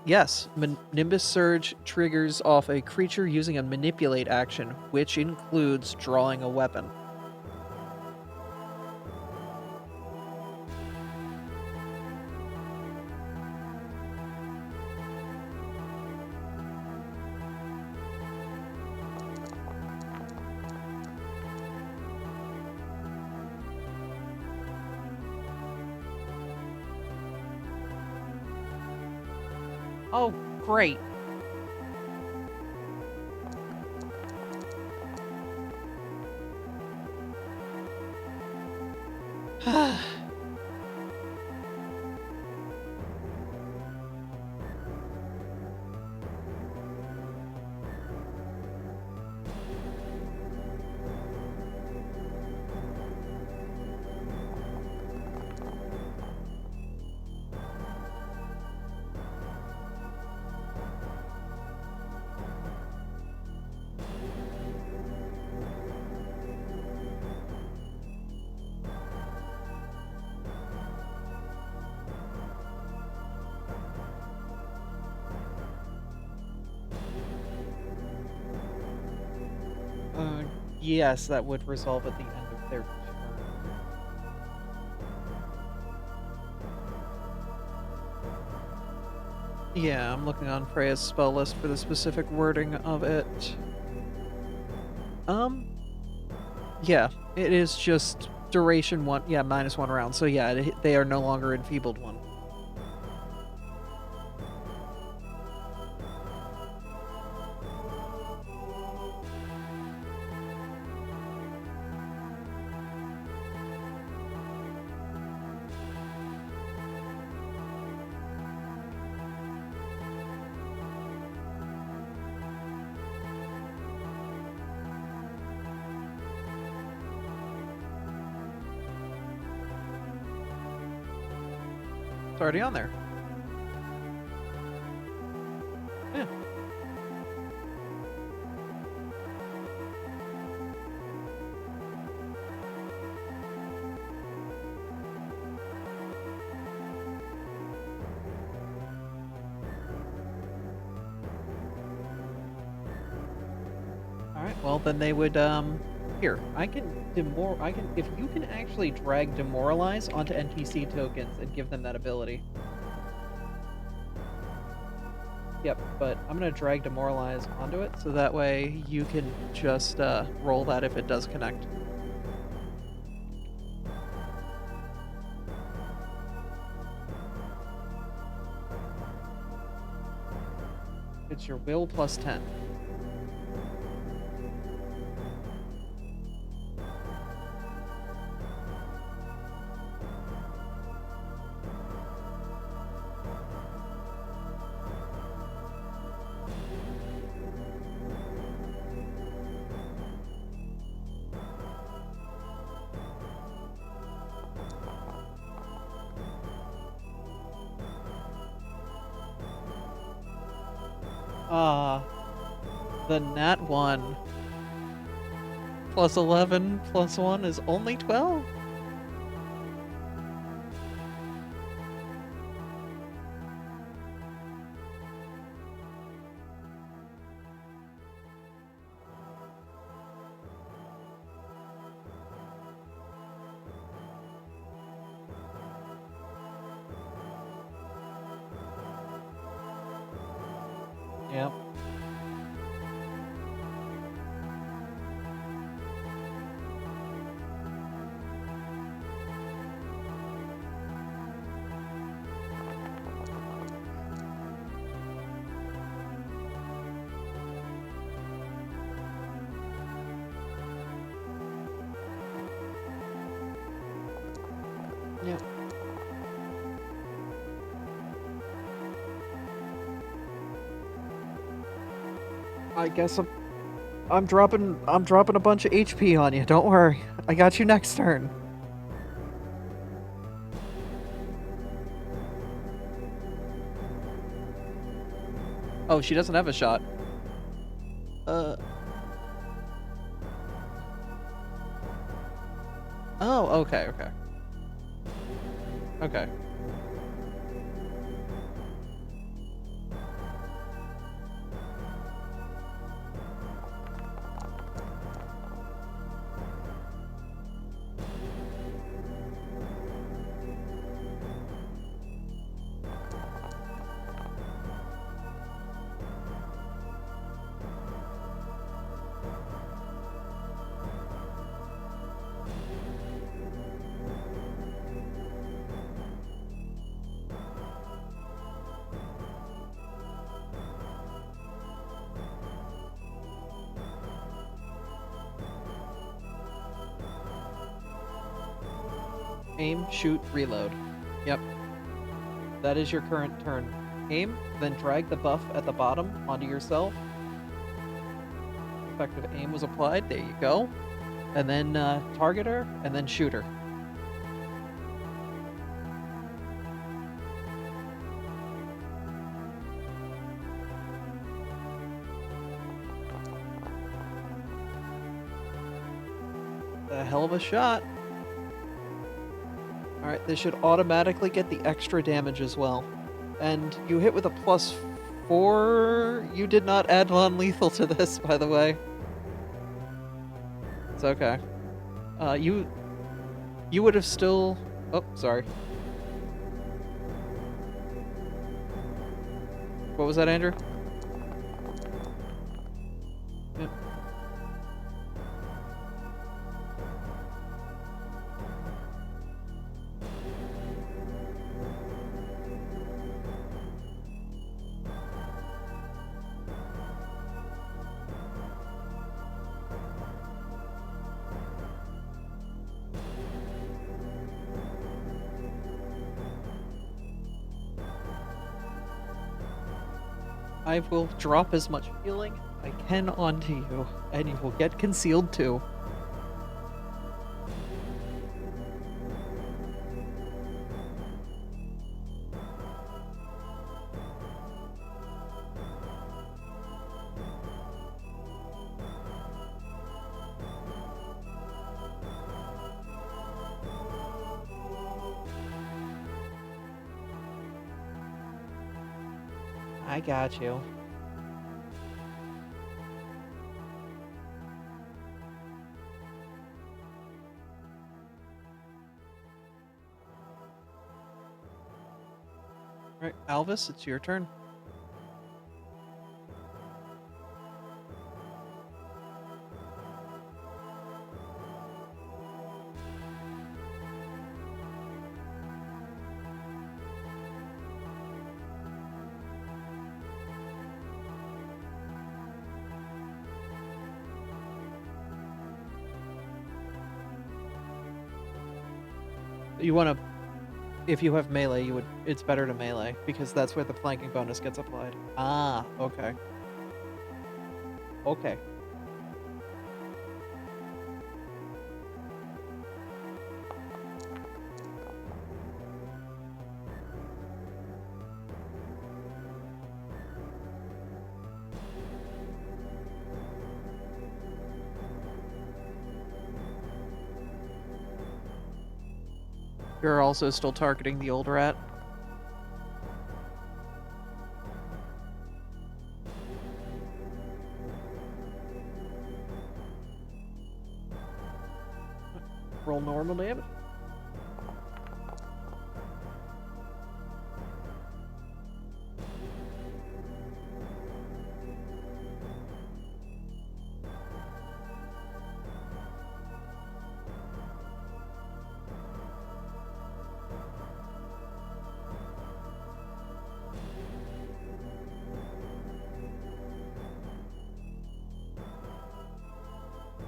Yes. Nimbus Surge triggers off a creature using a manipulate action, which includes drawing a weapon. Oh, great. Yes, that would resolve at the end of their turn. Yeah, I'm looking on Freya's spell list for the specific wording of it. Yeah, it is just duration one. Yeah, -1 round. So yeah, they are no longer enfeebled one. It's already on there. Yeah. All right. Well, then they would here. I can if you can actually drag demoralize onto NPC tokens and give them that ability. Yep, but I'm gonna drag demoralize onto it so that way you can just roll that if it does connect. It's your will plus 10. The nat 1 plus 11 plus 1 is only 12? Yep. I guess I'm dropping a bunch of HP on you. Don't worry. I got you next turn. Oh, she doesn't have a shot. Oh, okay, okay. Okay. Aim, shoot, reload. Yep. That is your current turn. Aim, then drag the buff at the bottom onto yourself. Effective aim was applied. There you go. And then target her, and then shoot her. A hell of a shot. Alright, this should automatically get the extra damage as well. And you hit with a +4. You did not add non-lethal to this, by the way. It's okay. You would have still... Oh, sorry. What was that, Andrew? Yep. I will drop as much healing as I can onto you, and you will get concealed too. I got you. Alright, Alvis, it's your turn. You want to... If you have melee, it's better to melee, because that's where the flanking bonus gets applied. Ah, okay. Okay. You're also still targeting the old rat. Roll normal damage.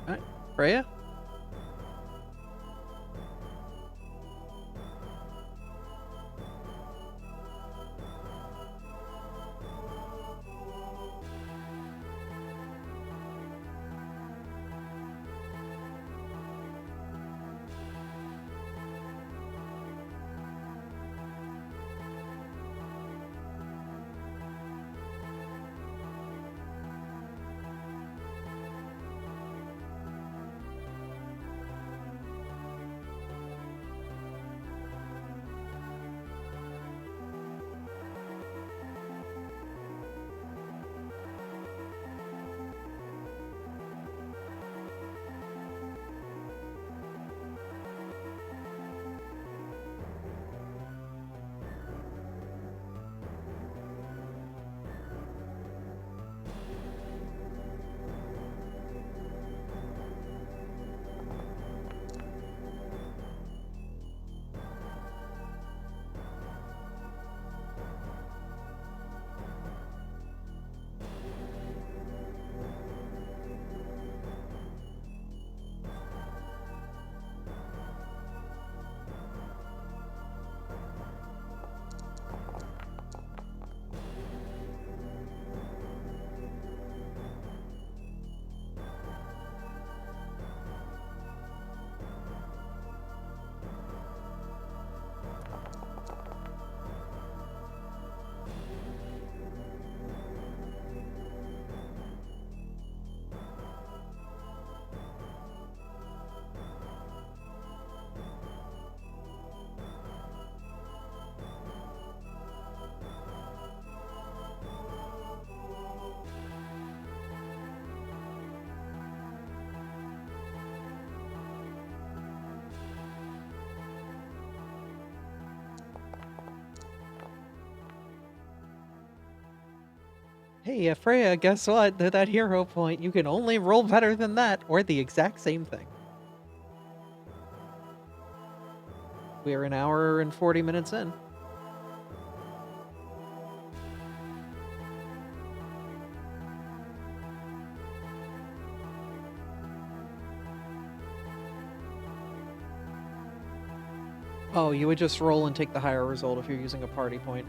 Alright, Freya? Hey, Freya, guess what? That hero point, you can only roll better than that, or the exact same thing. We're an hour and 40 minutes in. Oh, you would just roll and take the higher result if you're using a party point.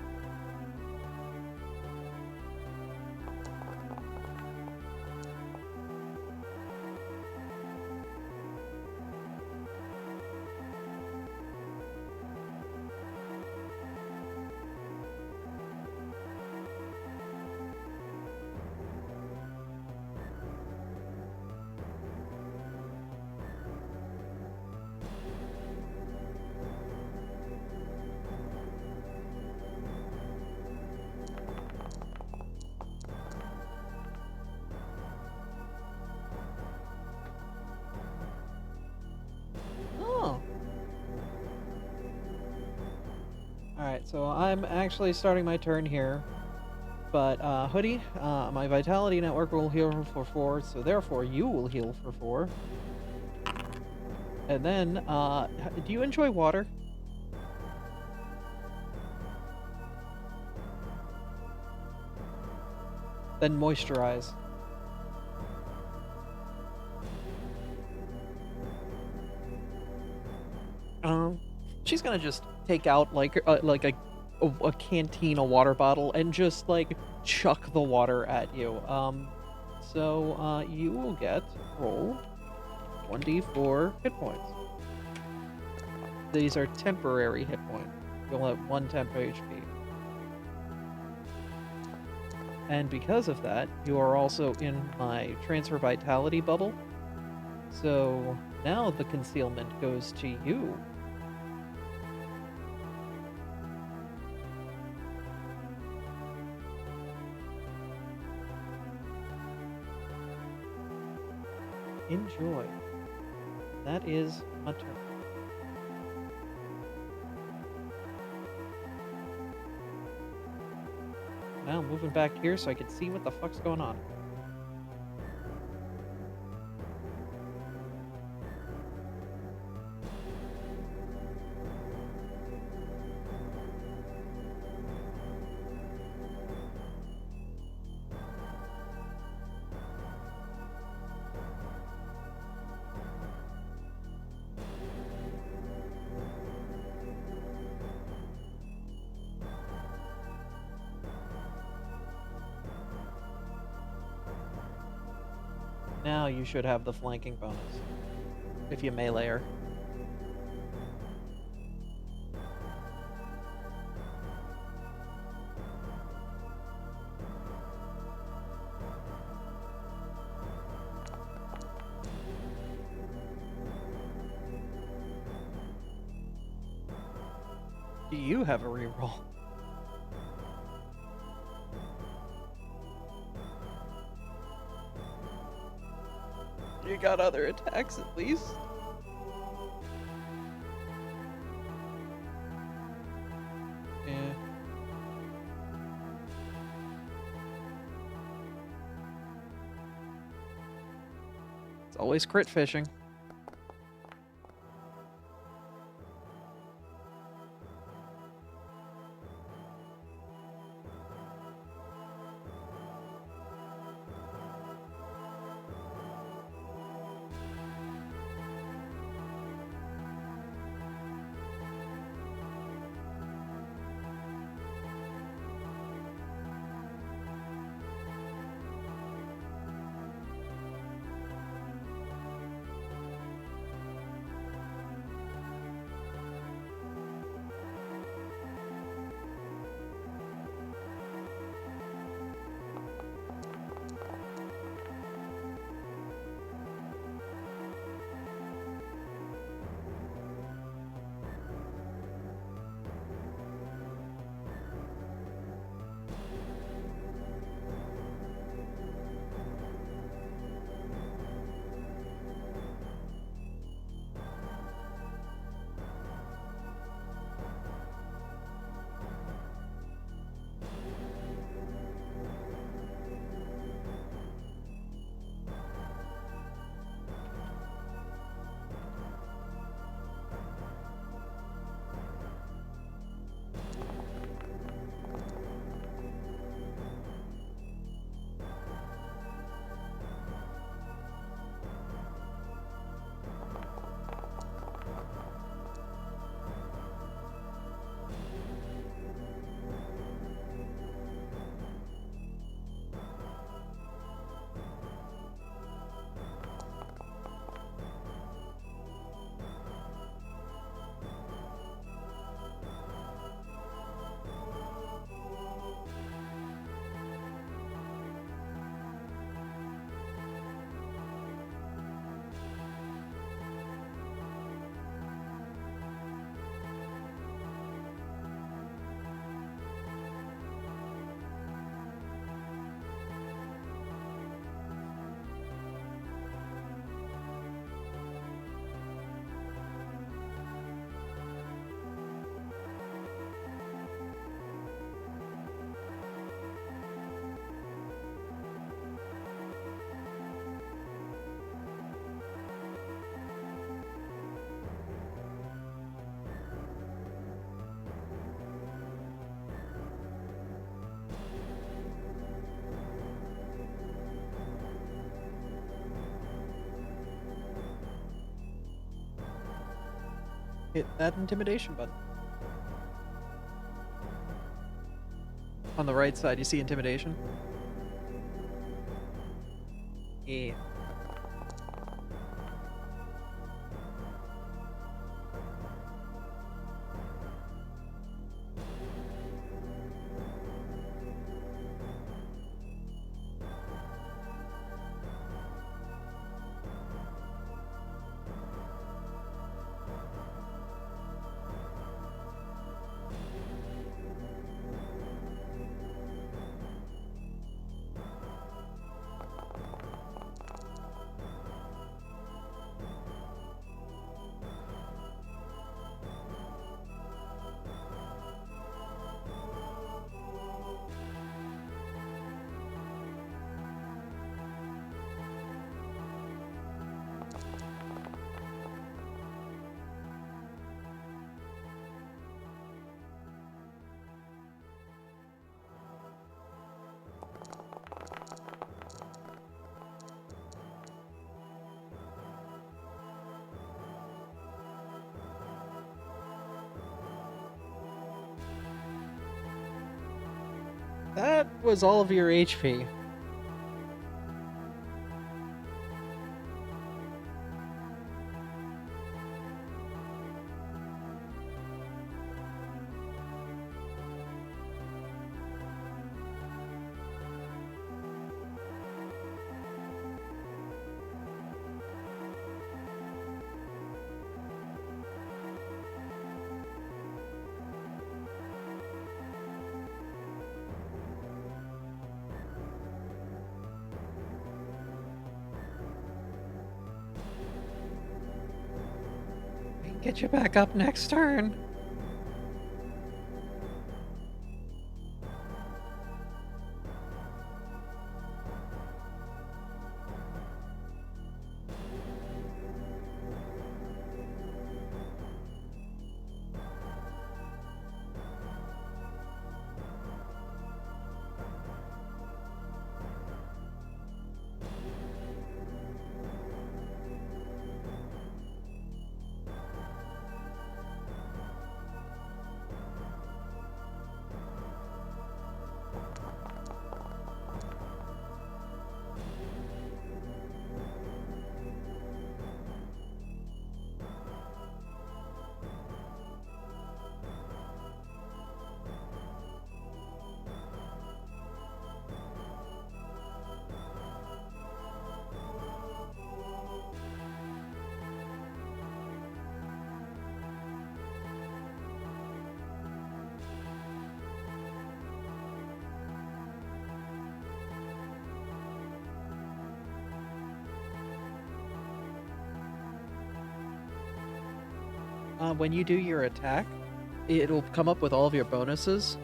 Oh. Alright, so I'm actually starting my turn here. But, Hoodie, my Vitality Network will heal for 4, so therefore you will heal for 4. And then, do you enjoy water? Then moisturize. She's gonna just take out like a canteen, a water bottle, and just like chuck the water at you. So you will get roll 1d4 hit points. These are temporary hit points. You'll have 1 temp HP. And because of that, you are also in my transfer vitality bubble. So now the concealment goes to you. Enjoy. That is my turn. Now moving back here so I can see what the fuck's going on. Now you should have the flanking bonus. If you melee her. Do you have a reroll? You got other attacks at least? Yeah. It's always crit fishing. hit that intimidation button. On the right side, you see intimidation? Yeah. That was all of your HP. We can get you back up next turn. When you do your attack, it'll come up with all of your bonuses.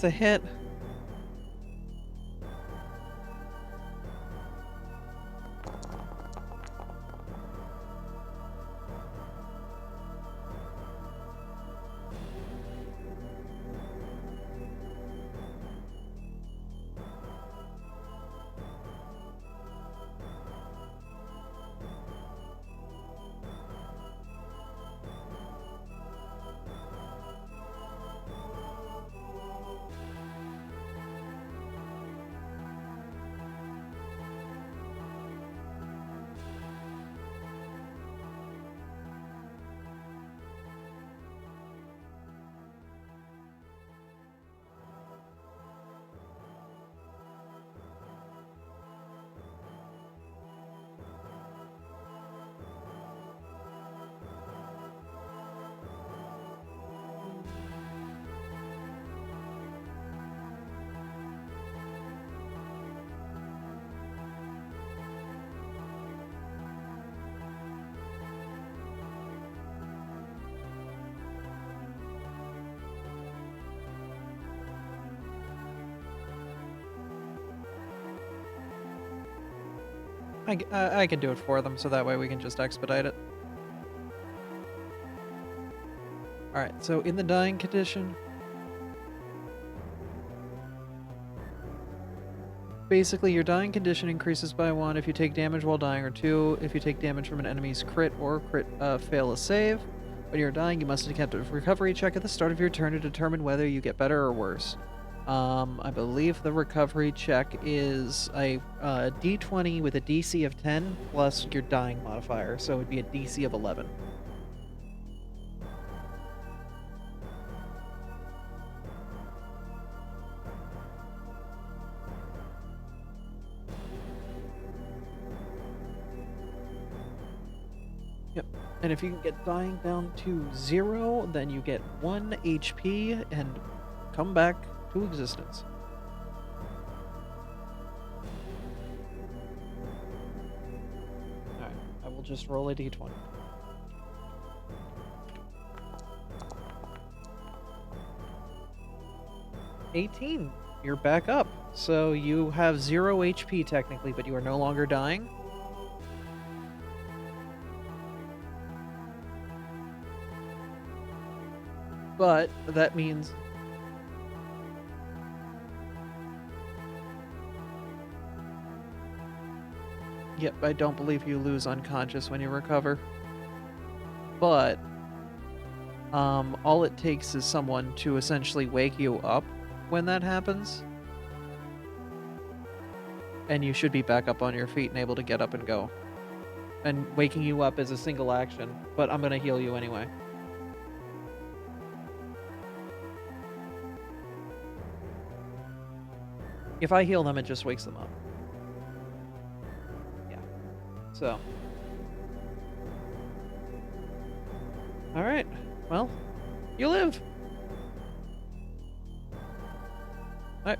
It's a hit. I can do it for them, so that way we can just expedite it. Alright, so in the dying condition, basically your dying condition increases by 1 if you take damage while dying, or 2 if you take damage from an enemy's crit or fail a save. When you're dying, you must attempt a recovery check at the start of your turn to determine whether you get better or worse. I believe the recovery check is a d20 with a DC of 10 plus your dying modifier, so it would be a DC of 11. Yep. And if you can get dying down to 0, then you get 1 HP and come back to existence. Alright, I will just roll a d20. $18. You're back up. So you have 0 HP technically, but you are no longer dying. But that means... Yep, I don't believe you lose unconscious when you recover. But all it takes is someone to essentially wake you up when that happens. And you should be back up on your feet and able to get up and go. And waking you up is a single action, but I'm going to heal you anyway. If I heal them, it just wakes them up. Yeah. So. Alright. Well, you live. Alright.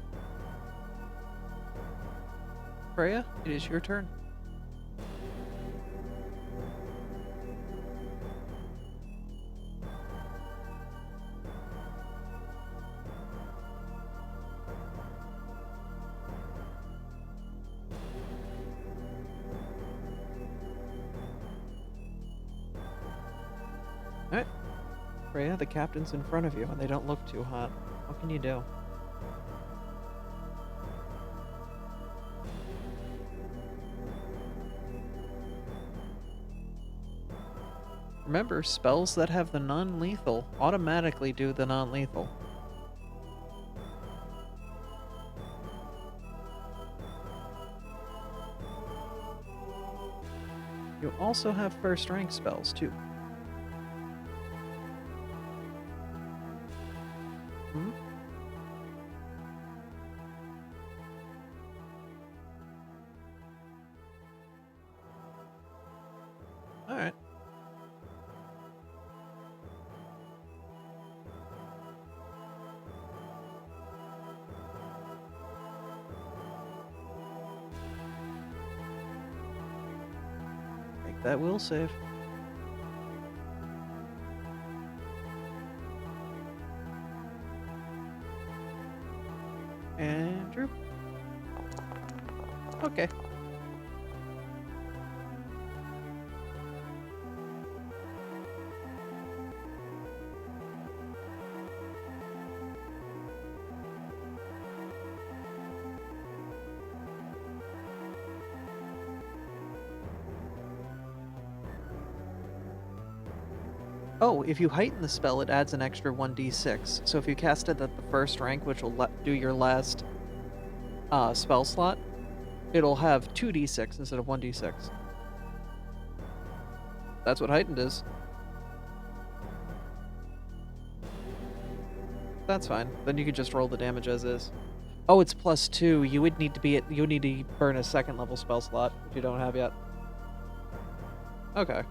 Freya, it is your turn. Alright. Freya, the captain's in front of you and they don't look too hot. What can you do? Remember, spells that have the non-lethal automatically do the non-lethal. You also have first rank spells, too. Hmm? Alright. Make that will save. Andrew? Okay. Oh, if you heighten the spell, it adds an extra 1d6. So if you cast it at the first rank, which will do your last spell slot, it'll have 2d6 instead of 1d6. That's what heightened is. That's fine. Then you could just roll the damage as is. Oh, it's +2. You would need to burn a second level spell slot, which you don't have yet. Okay.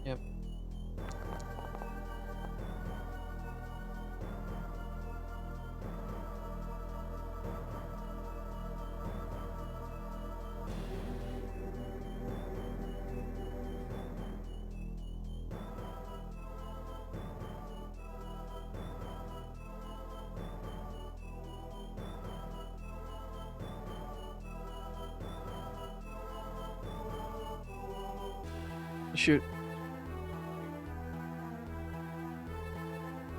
Yep. Shoot.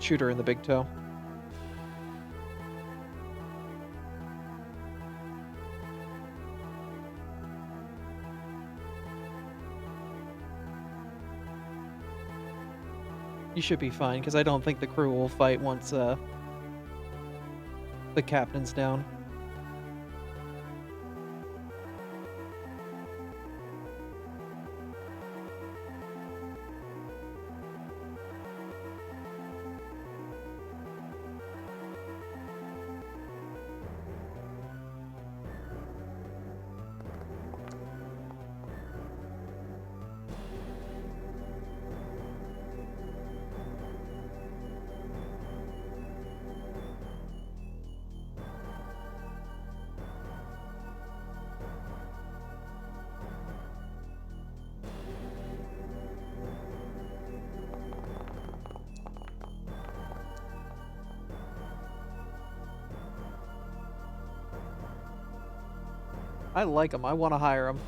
Shoot her in the big toe. You should be fine, because I don't think the crew will fight once the captain's down. I like him. I want to hire him.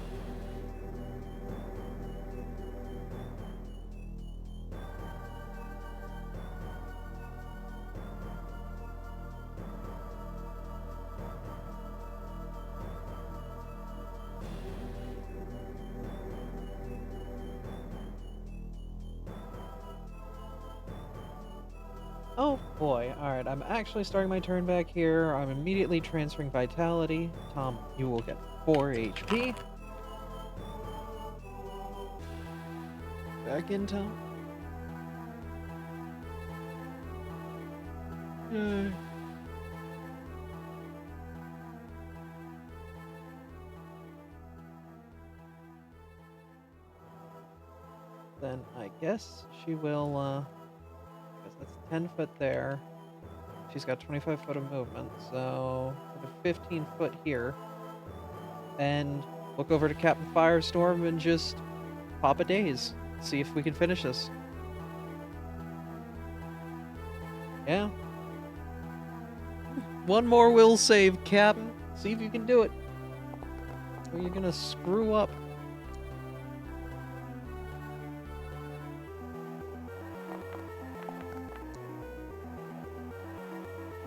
Oh boy, alright, I'm actually starting my turn back here. I'm immediately transferring Vitality. Tom, you will get 4 HP. Back in, Tom. Then I guess she will, because that's 10 foot there. She's got 25 foot of movement, so 15 foot here. And look over to Captain Firestorm and just pop a daze. See if we can finish this. Yeah. One more will save, Captain. See if you can do it. Or you're gonna screw up.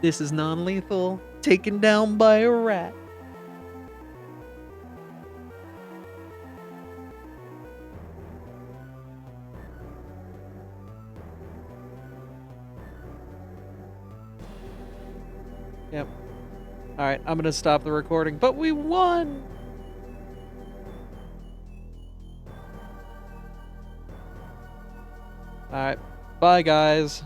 This is non-lethal. Taken down by a rat. Yep. Alright, I'm gonna stop the recording, but we won! Alright, bye guys.